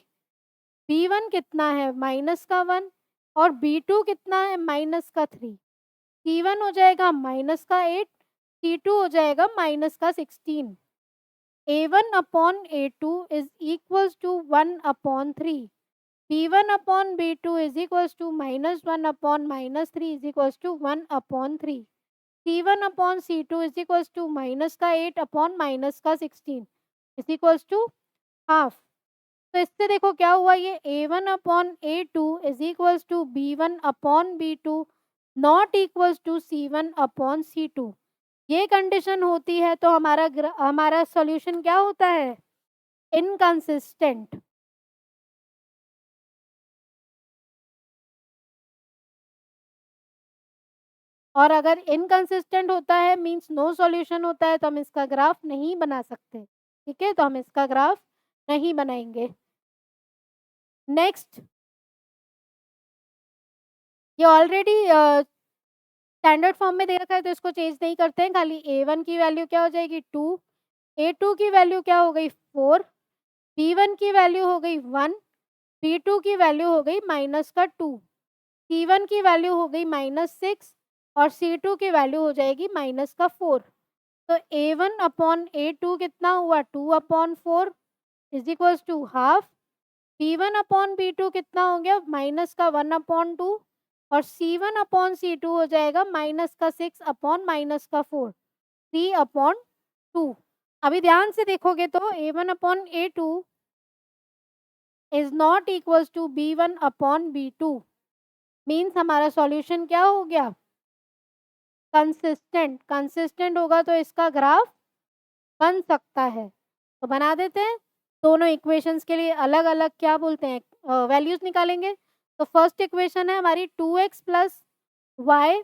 b1 कितना है माइनस का 1 और b2 कितना है माइनस का 3। c1 हो जाएगा माइनस का 8, c2 हो जाएगा माइनस का 16। a1 upon a2 is equals to 1 upon 3। b1 upon b2 is equals to minus 1 upon minus 3 is equals to 1 upon 3। c1 upon c2 is equals to minus का 8 upon minus का 16 is equals to हाफ। तो इससे देखो क्या हुआ, ये a1 upon a2 is equals to b1 upon b2 not equals to c1 upon c2। ये कंडीशन होती है तो हमारा सॉल्यूशन क्या होता है, इनकंसिस्टेंट। और अगर इनकंसिस्टेंट होता है मींस नो सॉल्यूशन होता है, तो हम इसका ग्राफ नहीं बना सकते। ठीक है, तो हम इसका ग्राफ नहीं बनाएंगे। नेक्स्ट, ये ऑलरेडी स्टैंडर्ड फॉर्म में दे रखा है तो इसको चेंज नहीं करते हैं। खाली a1 की वैल्यू क्या हो जाएगी 2, a2 की वैल्यू क्या हो गई 4, b1 की वैल्यू हो गई 1, b2 की वैल्यू हो गई माइनस का 2, c1 की वैल्यू हो गई -6 और c2 की वैल्यू हो जाएगी माइनस का 4। तो a1 अपॉन a2 कितना हुआ 2 upon 4 is equals to half. b1 upon b2 कितना हो गया माइनस का 1 अपॉन 2 और c1 अपॉन c2 हो जाएगा माइनस का 6 अपॉन माइनस का 4, 3 अपॉन 2। अभी ध्यान से देखोगे तो a1 upon a2 is not equals to b1 upon b2 means हमारा सॉल्यूशन क्या हो गया, कंसिस्टेंट होगा तो इसका ग्राफ बन सकता है। तो बना देते हैं। दोनों इक्वेशंस के लिए अलग-अलग क्या बोलते हैं वैल्यूज़ निकालेंगे। तो फर्स्ट इक्वेशन है हमारी 2x प्लस वाई,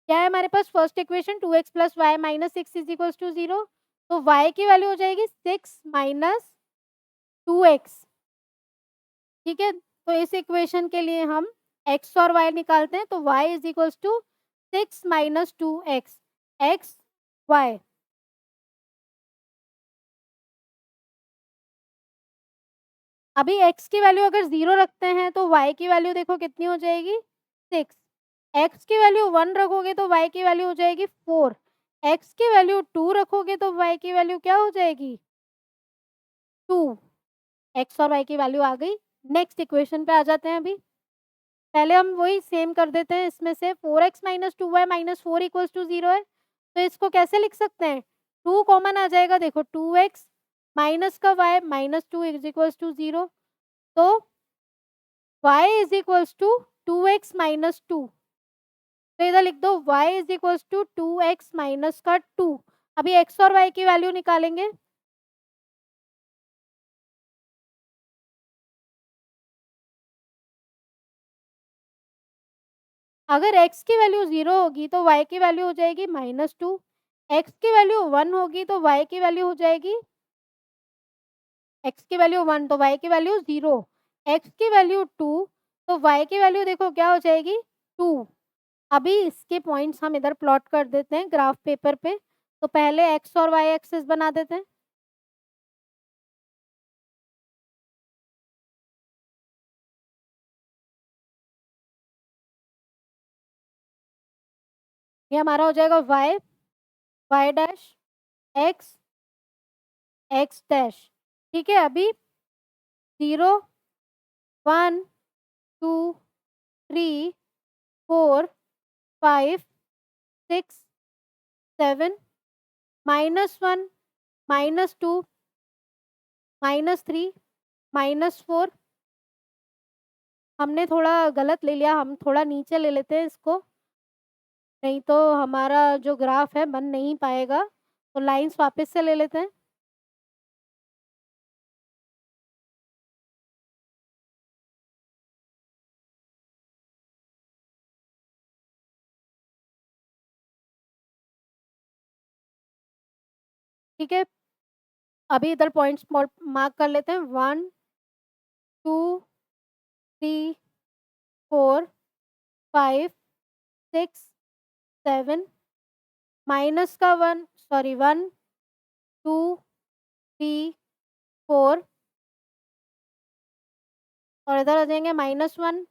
क्या है हमारे पास first equation 2x plus y minus 6 is equals to 0। तो y की वैल्यू हो जाएगी 6 माइनस 2x। ठीक है, तो इस इक्वेशन के लिए हम x और y निकालते हैं। तो y is equals to 6 minus 2x, x y। अभी x की वैल्यू अगर 0 रखते हैं तो y की वैल्यू देखो कितनी हो जाएगी 6। x की वैल्यू 1 रखोगे तो y की वैल्यू हो जाएगी 4। x की वैल्यू 2 रखोगे तो y की वैल्यू क्या हो जाएगी 2। x और y की वैल्यू आ गई। नेक्स्ट इक्वेशन पे आ जाते हैं अभी। पहले हम वही सेम कर देते हैं, इसमें से 4x minus 2y minus 4 equals to 0 है। तो इसको कैसे लिख सकते हैं, 2 कॉमन आ जाएगा, देखो 2x माइनस का y minus 2 is equals to 0। तो y is equals to 2x minus 2। तो इधर लिख दो y is equals to 2x minus का 2। अभी x और y की वैल्यू निकालेंगे। अगर x की वैल्यू 0 होगी तो y की वैल्यू हो जाएगी -2। x की वैल्यू 1 होगी तो y की वैल्यू हो जाएगी, x की वैल्यू 1 तो y की वैल्यू 0, x की वैल्यू 2 तो y की वैल्यू देखो क्या हो जाएगी 2। अभी इसके पॉइंट्स हम इधर प्लॉट कर देते हैं ग्राफ पेपर पे। तो पहले x और y एक्सिस बना देते हैं। ये हमारा हो जाएगा y, y dash, x, x dash. ठीक है, अभी 0 1 2 3 4 5 6 7 -1 -2 -3 -4। हमने थोड़ा गलत ले लिया, हम थोड़ा नीचे ले लेते हैं इसको, नहीं तो हमारा जो ग्राफ है बन नहीं पाएगा। तो लाइंस वापस से ले लेते हैं। ठीक है, अभी इधर पॉइंट्स मार्क कर लेते हैं। 1 2 3 4 5 6 7 माइनस का 1 सॉरी 1 2 3 4 और इधर आ जाएंगे -1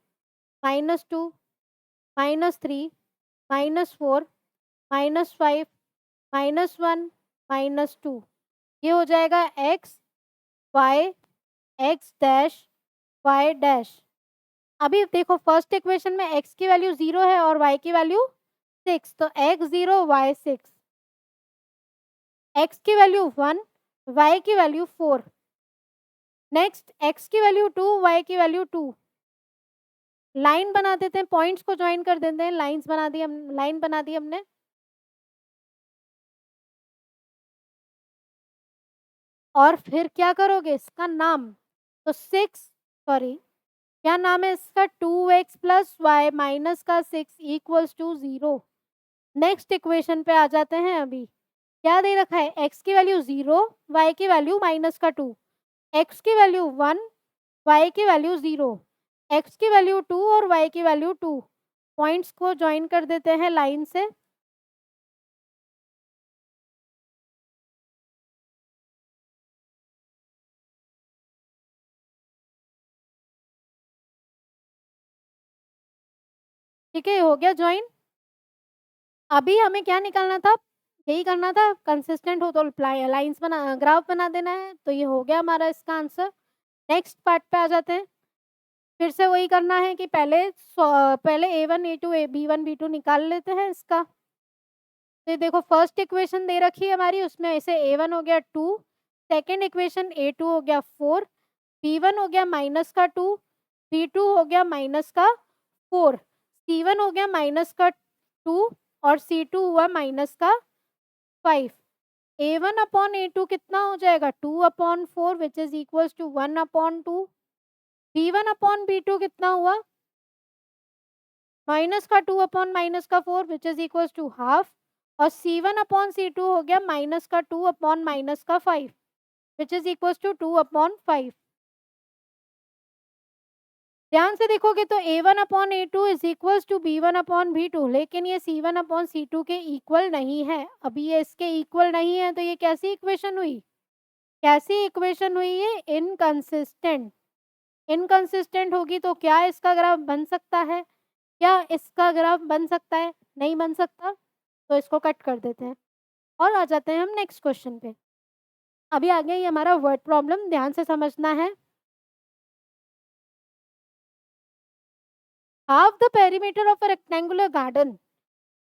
-2 -3 -4 -5 -1 -2। ये हो जाएगा x y x dash y dash. अभी देखो फर्स्ट इक्वेशन में x की वैल्यू 0 है और y की वैल्यू 6, तो x 0 y 6, x की वैल्यू 1 y की वैल्यू 4। नेक्स्ट x की वैल्यू 2 y की वैल्यू 2। लाइन बना देते हैं, पॉइंट्स को ज्वाइन कर देते हैं। लाइंस बना दी हम, लाइन बना दी हमने। और फिर क्या करोगे, इसका नाम, तो 6 सॉरी क्या नाम है इसका 2x प्लस वाई माइनस का 6 इक्वल्स टू 0। नेक्स्ट इक्वेशन पे आ जाते हैं। अभी क्या दे रखा है, x की वैल्यू 0 y की वैल्यू माइनस का 2, x की वैल्यू 1 y की वैल्यू 0, x की वैल्यू 2 और y की वैल्यू 2। पॉइंट्स को ज्वाइन कर देते हैं लाइन से। ठीक है, हो गया ज्वाइन। अभी हमें क्या निकालना था, यही करना था, कंसिस्टेंट हो तो लाइंस बना ग्राफ बना देना है। तो ये हो गया हमारा इसका आंसर। नेक्स्ट पार्ट पे आ जाते हैं। फिर से वही करना है कि पहले A1 A2 B1 B2 निकाल लेते हैं इसका। तो देखो फर्स्ट इक्वेशन दे रखी है हमारी, उसमें ऐसे A1 हो गया 2, सेकेंड इक्वेशन A2 हो गया 4, B1 हो गया -2, B2 हो गया -4। C1 हो गया माइनस का 2 और C2 हुआ माइनस का 5। A1/A2 कितना हो जाएगा 2/4 विच इज इक्वल्स टू 1/2। B1/B2 कितना हुआ माइनस का 2 अपॉन माइनस का 4 which is equals to half. और C1/C2 हो गया माइनस का 2 अपॉन माइनस का 5 विच इज इक्वल्स टू 2/5। ध्यान से देखोगे तो A1/A2 is equals to B1/B2, लेकिन ये C1/C2 के इक्वल नहीं है। अभी ये इसके इक्वल नहीं है तो ये कैसी इक्वेशन हुई, कैसी इक्वेशन हुई ये इनकंसिस्टेंट। इनकंसिस्टेंट होगी तो क्या इसका ग्राफ बन सकता है, क्या इसका ग्राफ बन सकता है, नहीं बन सकता। तो इसको कट कर देते हैं और आ जाते हैं हम नेक्स्ट क्वेश्चन पे। अभी आ गया ये हमारा वर्ड प्रॉब्लम, ध्यान से समझना है। Half the perimeter of a rectangular garden.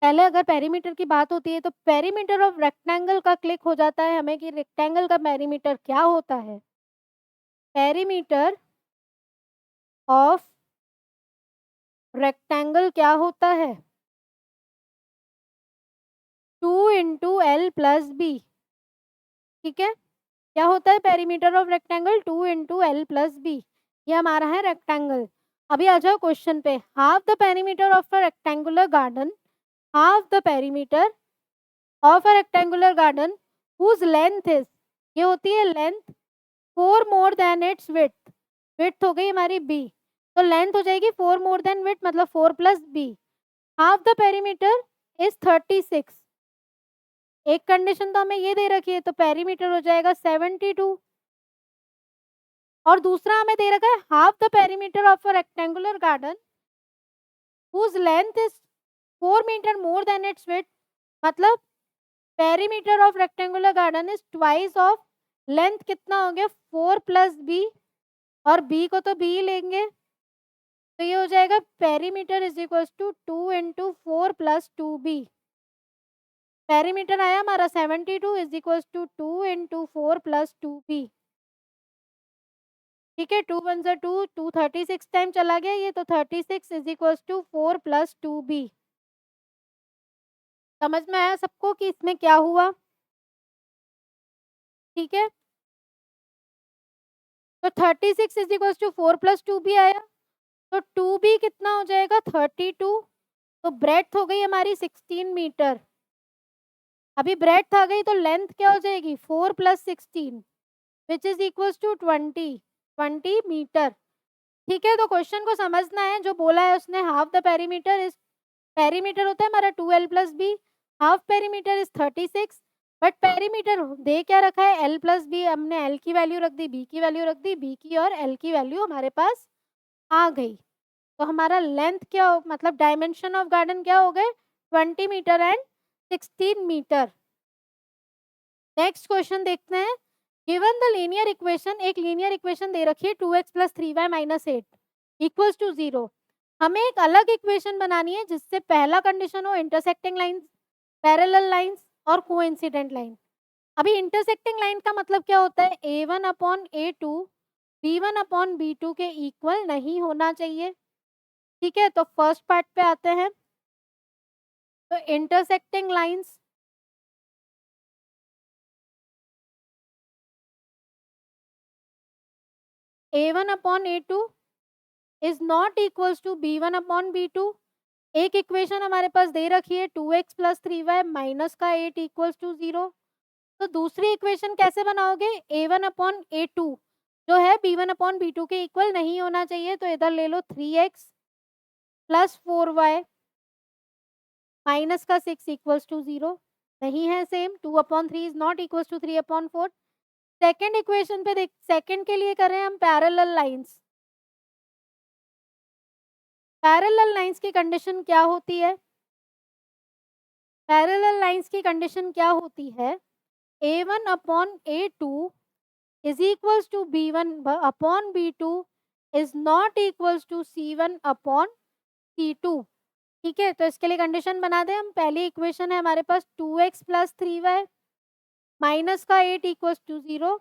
पहले अगर पेरीमीटर की बात होती है तो पेरीमीटर ऑफ रेक्टेंगल का क्लिक हो जाता है हमें कि रेक्टेंगल का पेरीमीटर क्या होता है। पेरीमीटर ऑफ रेक्टेंगल क्या होता है 2 इंटू एल प्लस बी। ठीक है, क्या होता है perimeter of rectangle 2 into L plus B. ये हमारा है रेक्टेंगल। अभी आ जाओ क्वेश्चन पे। Half the perimeter of a rectangular garden, half the perimeter of a rectangular garden whose length is, ये होती है length 4 more than its width. Width हो गई हमारी बी, तो लेंथ हो जाएगी 4 मोर देन विड्थ मतलब 4 plus B. Half the perimeter is 36। एक कंडीशन तो हमें ये दे रखी है तो पेरीमीटर हो जाएगा 72। और दूसरा हमें दे रखा है half the perimeter of a rectangular garden whose length is 4 metre more than its width, मतलब perimeter of rectangular garden is twice of length. कितना हो गया 4 प्लस बी, और बी को तो बी लेंगे तो ये हो जाएगा perimeter is equals to 2 into 4 plus 2b। Perimeter आया हमारा 72 is equals to 2 into 4 plus 2b। ठीक है, 2 1 2 2 36 टाइम चला गया ये, तो 36 is equals to 4 plus 2b। समझ में आया सबको कि इसमें क्या हुआ। ठीक है, तो 36 is equals to 4 plus 2b आया, तो 2b कितना हो जाएगा 32। तो ब्रेड्थ हो गई हमारी 16 मीटर। अभी ब्रेड्थ आ गई तो लेंथ क्या हो जाएगी 4 plus 16 which is equals to 20 meter. ठीक है, तो क्वेश्चन को समझना है। जो बोला है उसने half the perimeter is, perimeter होता है हमारा 2l plus B, half perimeter is 36, but perimeter दे क्या रखा है l प्लस बी। हमने l की वैल्यू रख दी, b की वैल्यू रख दी, b की और l की वैल्यू हमारे पास आ गई। तो हमारा लेंथ क्या मतलब डायमेंशन ऑफ गार्डन क्या हो गए 20 meter and 16 meter. Next question देखते हैं। गिवन द लीनियर इक्वेशन, एक लीनियर इक्वेशन दे रखी है 2x plus 3y minus 8 equals to 0। हमें एक अलग इक्वेशन बनानी है जिससे पहला कंडीशन हो इंटरसेक्टिंग लाइंस, पैरेलल लाइंस और कोइंसिडेंट लाइन। अभी इंटरसेक्टिंग लाइन का मतलब क्या होता है A1/A2 B1/B2 के इक्वल नहीं होना चाहिए। ठीक है, तो फर्स्ट पार्ट पे आते हैं। तो intersecting lines, A1/A2 is not equals to B1/B2। एक इक्वेशन हमारे पास दे रखी है 2x प्लस 3y माइनस का 8 इक्वल्स टू 0। तो दूसरी इक्वेशन कैसे बनाओगे A1/A2 जो है B1/B2 के इक्वल नहीं होना चाहिए, तो इधर ले लो 3x प्लस 4y माइनस का 6 इक्वल्स टू 0। नहीं है same, 2/3 is not equals to 3/4। Second equation पे देख, सेकेंड के लिए करें हम पैरेलल लाइंस। पैरेलल लाइंस की कंडीशन क्या होती है, पैरेलल लाइंस की कंडीशन क्या होती है A1/A2 is equals to B1/B2 is not equals to C1/C2। ठीक है, तो इसके लिए कंडीशन बना दें हम। पहली इक्वेशन है हमारे पास 2x प्लस 3y माइनस का 8 इक्वल्स टू 0।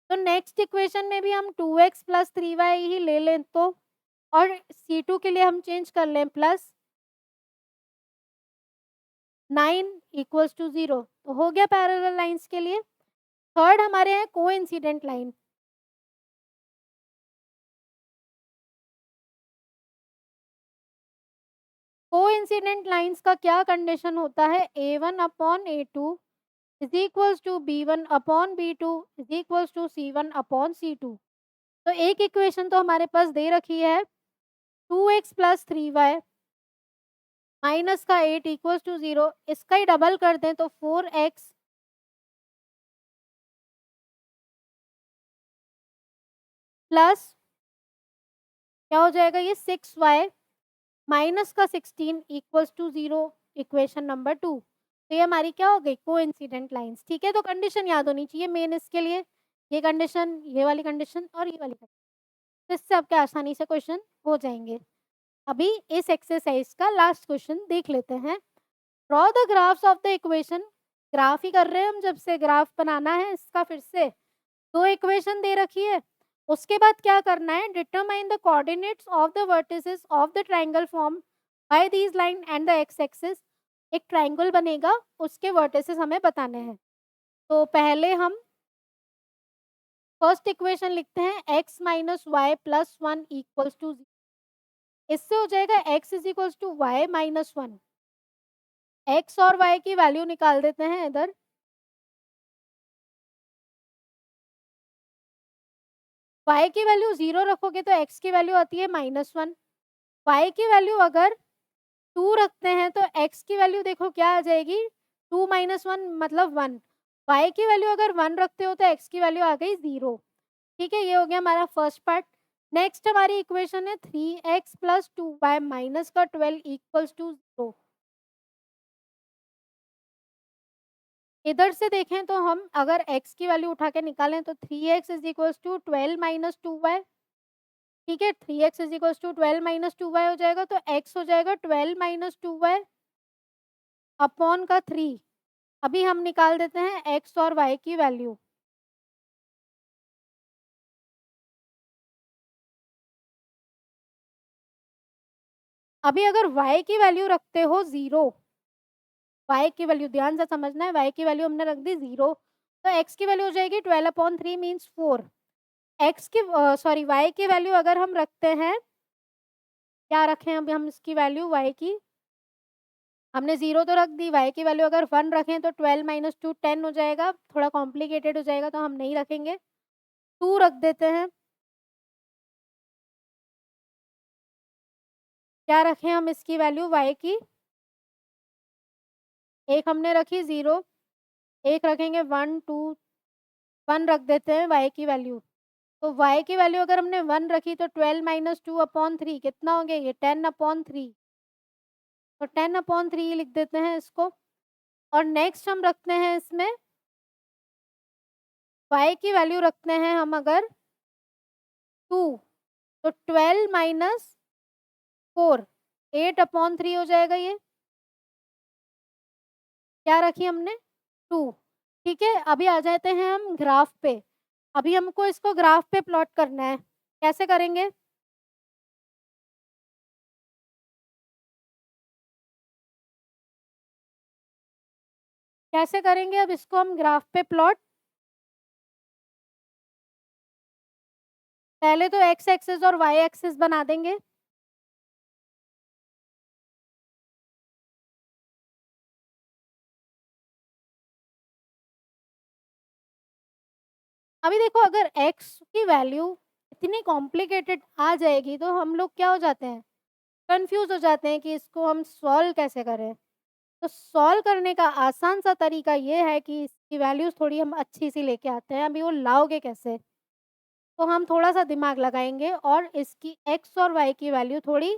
तो नेक्स्ट इक्वेशन में भी हम 2x प्लस 3y ही ले लें तो, और C2 के लिए हम चेंज कर लें प्लस, 9 इक्वल्स टू 0, तो हो गया पैरेलल लाइंस के लिए। थर्ड हमारे हैं कोइंसिडेंट लाइन। कोइंसिडेंट लाइंस का क्या कंडीशन होता है, A1 upon A2 is equals to B1 upon B2 is equals to C1 upon C2। तो एक इक्वेशन तो हमारे पास दे रखी है 2x प्लस 3y माइनस का 8 इक्वल्स टू 0, इसका ही डबल कर दें तो 4x प्लस क्या हो जाएगा ये 6y माइनस का 16 इक्वल्स टू 0, इक्वेशन नंबर 2। तो ये हमारी क्या हो गई, कोइंसिडेंट लाइंस। ठीक है, तो कंडीशन याद होनी चाहिए मेन इसके लिए, ये कंडीशन, ये वाली कंडीशन और ये वाली कंडीशन, तो इससे आपके आसानी से क्वेश्चन हो जाएंगे। अभी इस एक्सरसाइज का लास्ट क्वेश्चन देख लेते हैं। Draw the graphs of the equation. Graph ही कर रहे हैं हम, जब से ग्राफ बनाना है इसका, फिर से दो इक्वेशन दे रखी है। उसके बाद क्या करना है, determine the coordinates of the vertices of the triangle form by these line and the X axis. एक ट्रायंगल बनेगा, उसके वर्टिसेस हमें बताने हैं। तो पहले हम फर्स्ट इक्वेशन लिखते हैं x minus Y plus 1 equals to, इससे हो जाएगा x is equals to Y minus 1। x और y की वैल्यू निकाल देते हैं इधर। y की वैल्यू 0 रखोगे तो x की वैल्यू आती है -1। y की वैल्यू अगर 2 रखते हैं तो x की वैल्यू देखो क्या आ जाएगी, 2 माइनस 1 मतलब 1। y की वैल्यू अगर 1 रखते हो तो x की वैल्यू आ गई 0। ठीक है, ये हो गया हमारा फर्स्ट पार्ट। नेक्स्ट हमारी इक्वेशन है 3x प्लस 2y माइनस का 12 इक्वल्स टू 0। इधर से देखें तो हम अगर x की वैल्यू उठा के निकालें तो 3x is equals to 12 minus 2y। ठीक है, 3x is equals to 12 minus 2y हो जाएगा, तो x हो जाएगा 12 माइनस 2y अपॉन का 3। अभी हम निकाल देते हैं x और y की वैल्यू। अभी अगर y की वैल्यू रखते हो 0, y की वैल्यू ध्यान से समझना है, y की वैल्यू हमने रख दी 0, तो x की वैल्यू हो जाएगी 12 अपॉन 3 मीन्स 4। x की सॉरी y की वैल्यू अगर हम रखते हैं, क्या रखें अभी हम इसकी वैल्यू, y की हमने 0 तो रख दी, y की वैल्यू अगर 1 रखें तो 12 माइनस 2 10 हो जाएगा, थोड़ा कॉम्प्लिकेटेड हो जाएगा तो हम नहीं रखेंगे, 2 रख देते हैं। क्या रखें हम इसकी वैल्यू y की, एक हमने रखी 0, एक रखेंगे 1 2, 1 रख देते हैं y की वैल्यू। तो y की वैल्यू अगर हमने 1 रखी तो 12 माइनस 2 अपॉन 3 कितना हो गया, ये 10 अपॉन 3, तो 10 अपॉन 3 लिख देते हैं इसको। और नेक्स्ट हम रखते हैं इसमें y की वैल्यू रखते हैं हम अगर 2, तो 12 माइनस 4 8 अपॉन 3 हो जाएगा ये। क्या रखी हमने, 2। ठीक है, अभी आ जाते हैं हम ग्राफ पे। अभी हमको इसको ग्राफ पे प्लॉट करना है, कैसे करेंगे, कैसे करेंगे अब इसको हम ग्राफ पे प्लॉट। पहले तो x एक्सिस और y एक्सिस बना देंगे। अभी देखो अगर x की वैल्यू इतनी कॉम्प्लिकेटेड आ जाएगी तो हम लोग क्या हो जाते हैं, कंफ्यूज हो जाते हैं कि इसको हम सॉल्व कैसे करें। तो सॉल्व करने का आसान सा तरीका ये है कि इसकी वैल्यूज थोड़ी हम अच्छी सी लेके आते हैं। अभी वो लाओगे कैसे, तो हम थोड़ा सा दिमाग लगाएंगे और इसकी x और y की वैल्यू थोड़ी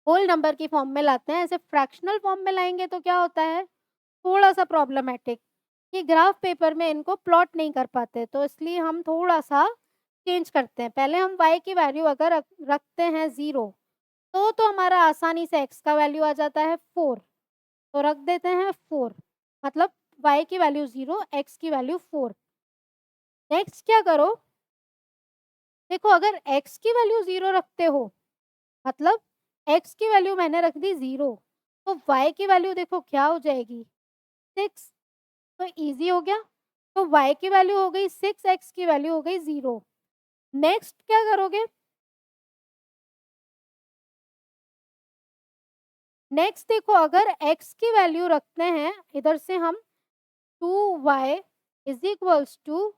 होल नंबर की फॉर्म में लाते हैं। ऐसे फ्रैक्शनल फॉर्म में लाएंगे तो क्या होता है, थोड़ा सा प्रॉब्लमेटिक, कि ग्राफ पेपर में इनको प्लॉट नहीं कर पाते, तो इसलिए हम थोड़ा सा चेंज करते हैं। पहले हम y की वैल्यू अगर रखते हैं 0, तो हमारा आसानी से x का वैल्यू आ जाता है 4, तो रख देते हैं 4, मतलब y की वैल्यू 0, x की वैल्यू 4। नेक्स्ट क्या करो, देखो अगर x की वैल्यू 0 रखते हो, मतलब x की वैल्यू मैंने रख दी 0, तो y की वैल्यू देखो क्या हो जाएगी 6, तो ईज़ी हो गया। तो y की वैल्यू हो गई 6, x की वैल्यू हो गई 0। नेक्स्ट क्या करोगे? नेक्स्ट देखो अगर x की वैल्यू रखते हैं इधर से हम 2y is equals to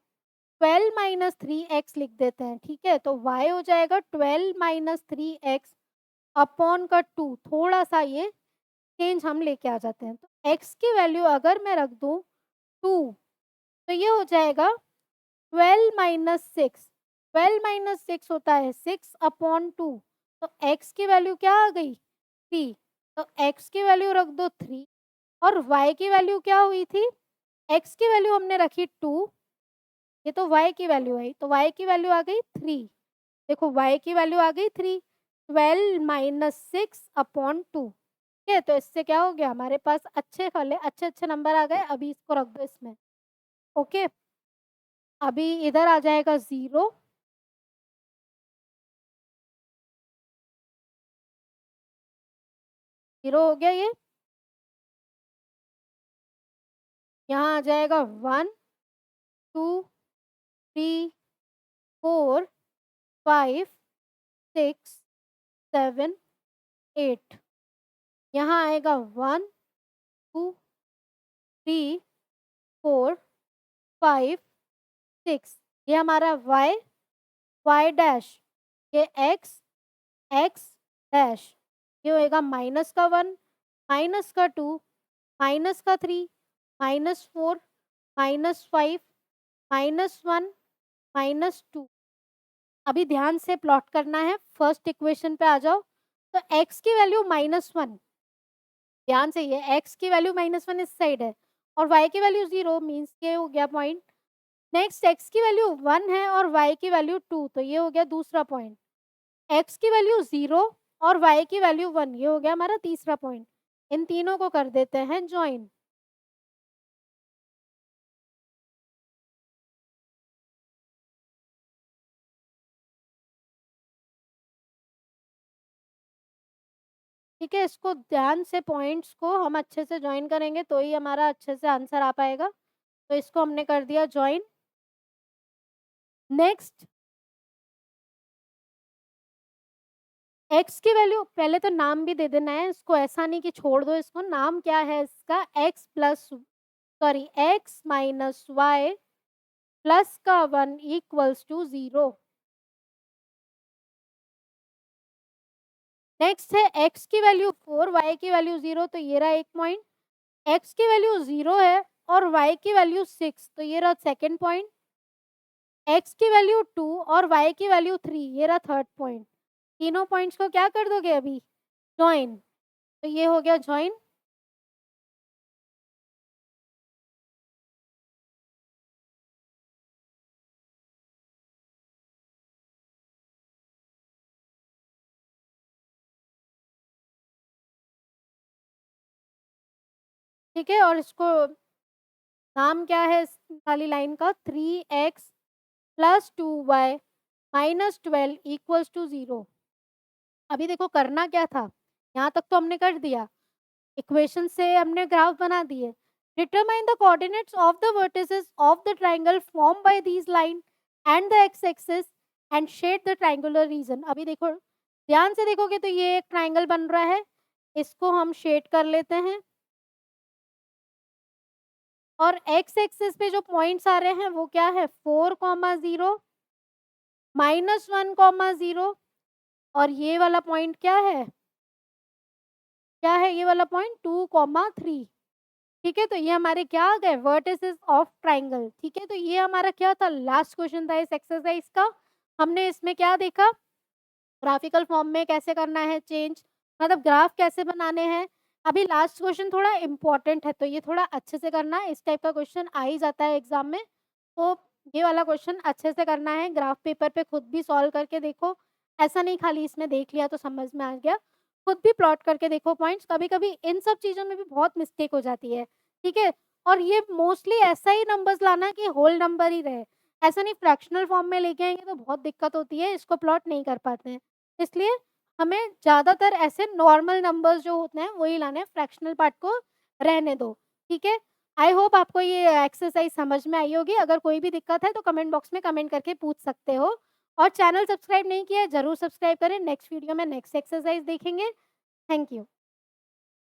12 minus 3x लिख देते हैं, ठीक है? तो y हो जाएगा 12 माइनस 3x अपॉन का 2, थोड़ा सा ये चेंज हम लेके आ जाते हैं। तो x की वैल्यू अगर मैं रख दूं 2, तो ये हो जाएगा 12 माइनस 6। 12 माइनस 6 होता है 6 अपॉन 2। तो x की वैल्यू क्या आ गई 3। तो x की वैल्यू रख दो 3 और y की वैल्यू क्या हुई थी? x की वैल्यू हमने रखी 2, ये तो y की वैल्यू आई, तो y की वैल्यू आ गई 3। देखो y की वैल्यू आ गई 3, 12 माइनस 6 अपॉन 2। ठीक है, तो इससे क्या हो गया हमारे पास अच्छे वाले अच्छे नंबर आ गए। अभी इसको रख दो इसमें। ओके, अभी इधर आ जाएगा 0, 0 हो गया ये। यहाँ आ जाएगा 1, 2, 3, 4, 5, 6, 7, 8। यहाँ आएगा 1, 2, 3, 4, 5, 6। ये हमारा y, y डैश, ये x, x डैश, ये होएगा माइनस का 1, माइनस का 2, माइनस का 3, माइनस 4, माइनस 5, माइनस 1, माइनस 2। अभी ध्यान से प्लॉट करना है, फर्स्ट इक्वेशन पे आ जाओ। तो x की वैल्यू -1, ध्यान से, ये x की वैल्यू -1 इस साइड है और y की वैल्यू 0 मीन्स ये हो गया पॉइंट। नेक्स्ट x की वैल्यू 1 है और y की वैल्यू 2, तो ये हो गया दूसरा पॉइंट। x की वैल्यू 0 और y की वैल्यू 1, ये हो गया हमारा तीसरा पॉइंट। इन तीनों को कर देते हैं ज्वाइन। ठीक है, इसको ध्यान से पॉइंट्स को हम अच्छे से ज्वाइन करेंगे तो ही हमारा अच्छे से आंसर आ पाएगा। तो इसको हमने कर दिया ज्वाइन। नेक्स्ट x की वैल्यू, पहले तो नाम भी दे देना है इसको, ऐसा नहीं कि छोड़ दो इसको। नाम क्या है इसका? x माइनस वाई प्लस का 1 इक्वल्स टू 0। नेक्स्ट है x की वैल्यू 4, y की वैल्यू 0, तो ये रहा एक पॉइंट। x की वैल्यू 0 है और y की वैल्यू 6, तो ये रहा सेकंड पॉइंट। x की वैल्यू 2 और y की वैल्यू 3, ये रहा थर्ड पॉइंट। तीनों पॉइंट्स को क्या कर दोगे अभी? जॉइन। तो ये हो गया जॉइन। ठीक है, और इसको नाम क्या है इस वाली लाइन का? 3x plus 2y minus 12 equals to 0। अभी देखो करना क्या था, यहाँ तक तो हमने कर दिया। इक्वेशन से हमने ग्राफ बना दिए। Determine the coordinates of the vertices of the triangle form by these line and the X axis and shade the triangular region. अभी देखो ध्यान से देखोगे तो ये एक ट्राइंगल बन रहा है, इसको हम शेड कर लेते हैं। और एक्स एक्सिस पे जो पॉइंट्स आ रहे हैं वो क्या है? 4,0, -1,0 और ये वाला पॉइंट क्या है? क्या है ये वाला पॉइंट? 2,3। ठीक है, तो ये हमारे क्या आ गए? Vertices of triangle. ठीक है, तो ये हमारा क्या था? लास्ट क्वेश्चन था इस एक्सरसाइज का। हमने इसमें क्या देखा? ग्राफिकल फॉर्म में कैसे करना है चेंज, मतलब ग्राफ कैसे बनाने हैं। अभी लास्ट क्वेश्चन थोड़ा इंपॉर्टेंट है, तो ये थोड़ा अच्छे से करना है। इस टाइप का क्वेश्चन आ ही जाता है एग्जाम में, तो ये वाला क्वेश्चन अच्छे से करना है। ग्राफ पेपर पे खुद भी सॉल्व करके देखो, ऐसा नहीं खाली इसमें देख लिया तो समझ में आ गया। खुद भी प्लॉट करके देखो पॉइंट्स। कभी कभी इन सब चीज़ों में भी बहुत मिस्टेक हो जाती है। ठीक है, और ये मोस्टली ऐसा ही नंबर्स लाना कि होल नंबर ही रहे, ऐसा नहीं फ्रैक्शनल फॉर्म में लेके आएंगे तो बहुत दिक्कत होती है, इसको प्लॉट नहीं कर पाते हैं। इसलिए हमें ज़्यादातर ऐसे नॉर्मल नंबर्स जो होते हैं वही लाने हैं, फ्रैक्शनल पार्ट को रहने दो, ठीक है? आई होप आपको ये एक्सरसाइज़ समझ में आई होगी। अगर कोई भी दिक्कत है तो कमेंट बॉक्स में कमेंट करके पूछ सकते हो और चैनल सब्सक्राइब नहीं किया है ज़रूर सब्सक्राइब करें। नेक्स्ट वीडियो में नेक्स्ट एक्सरसाइज़ देखेंगे। Thank you.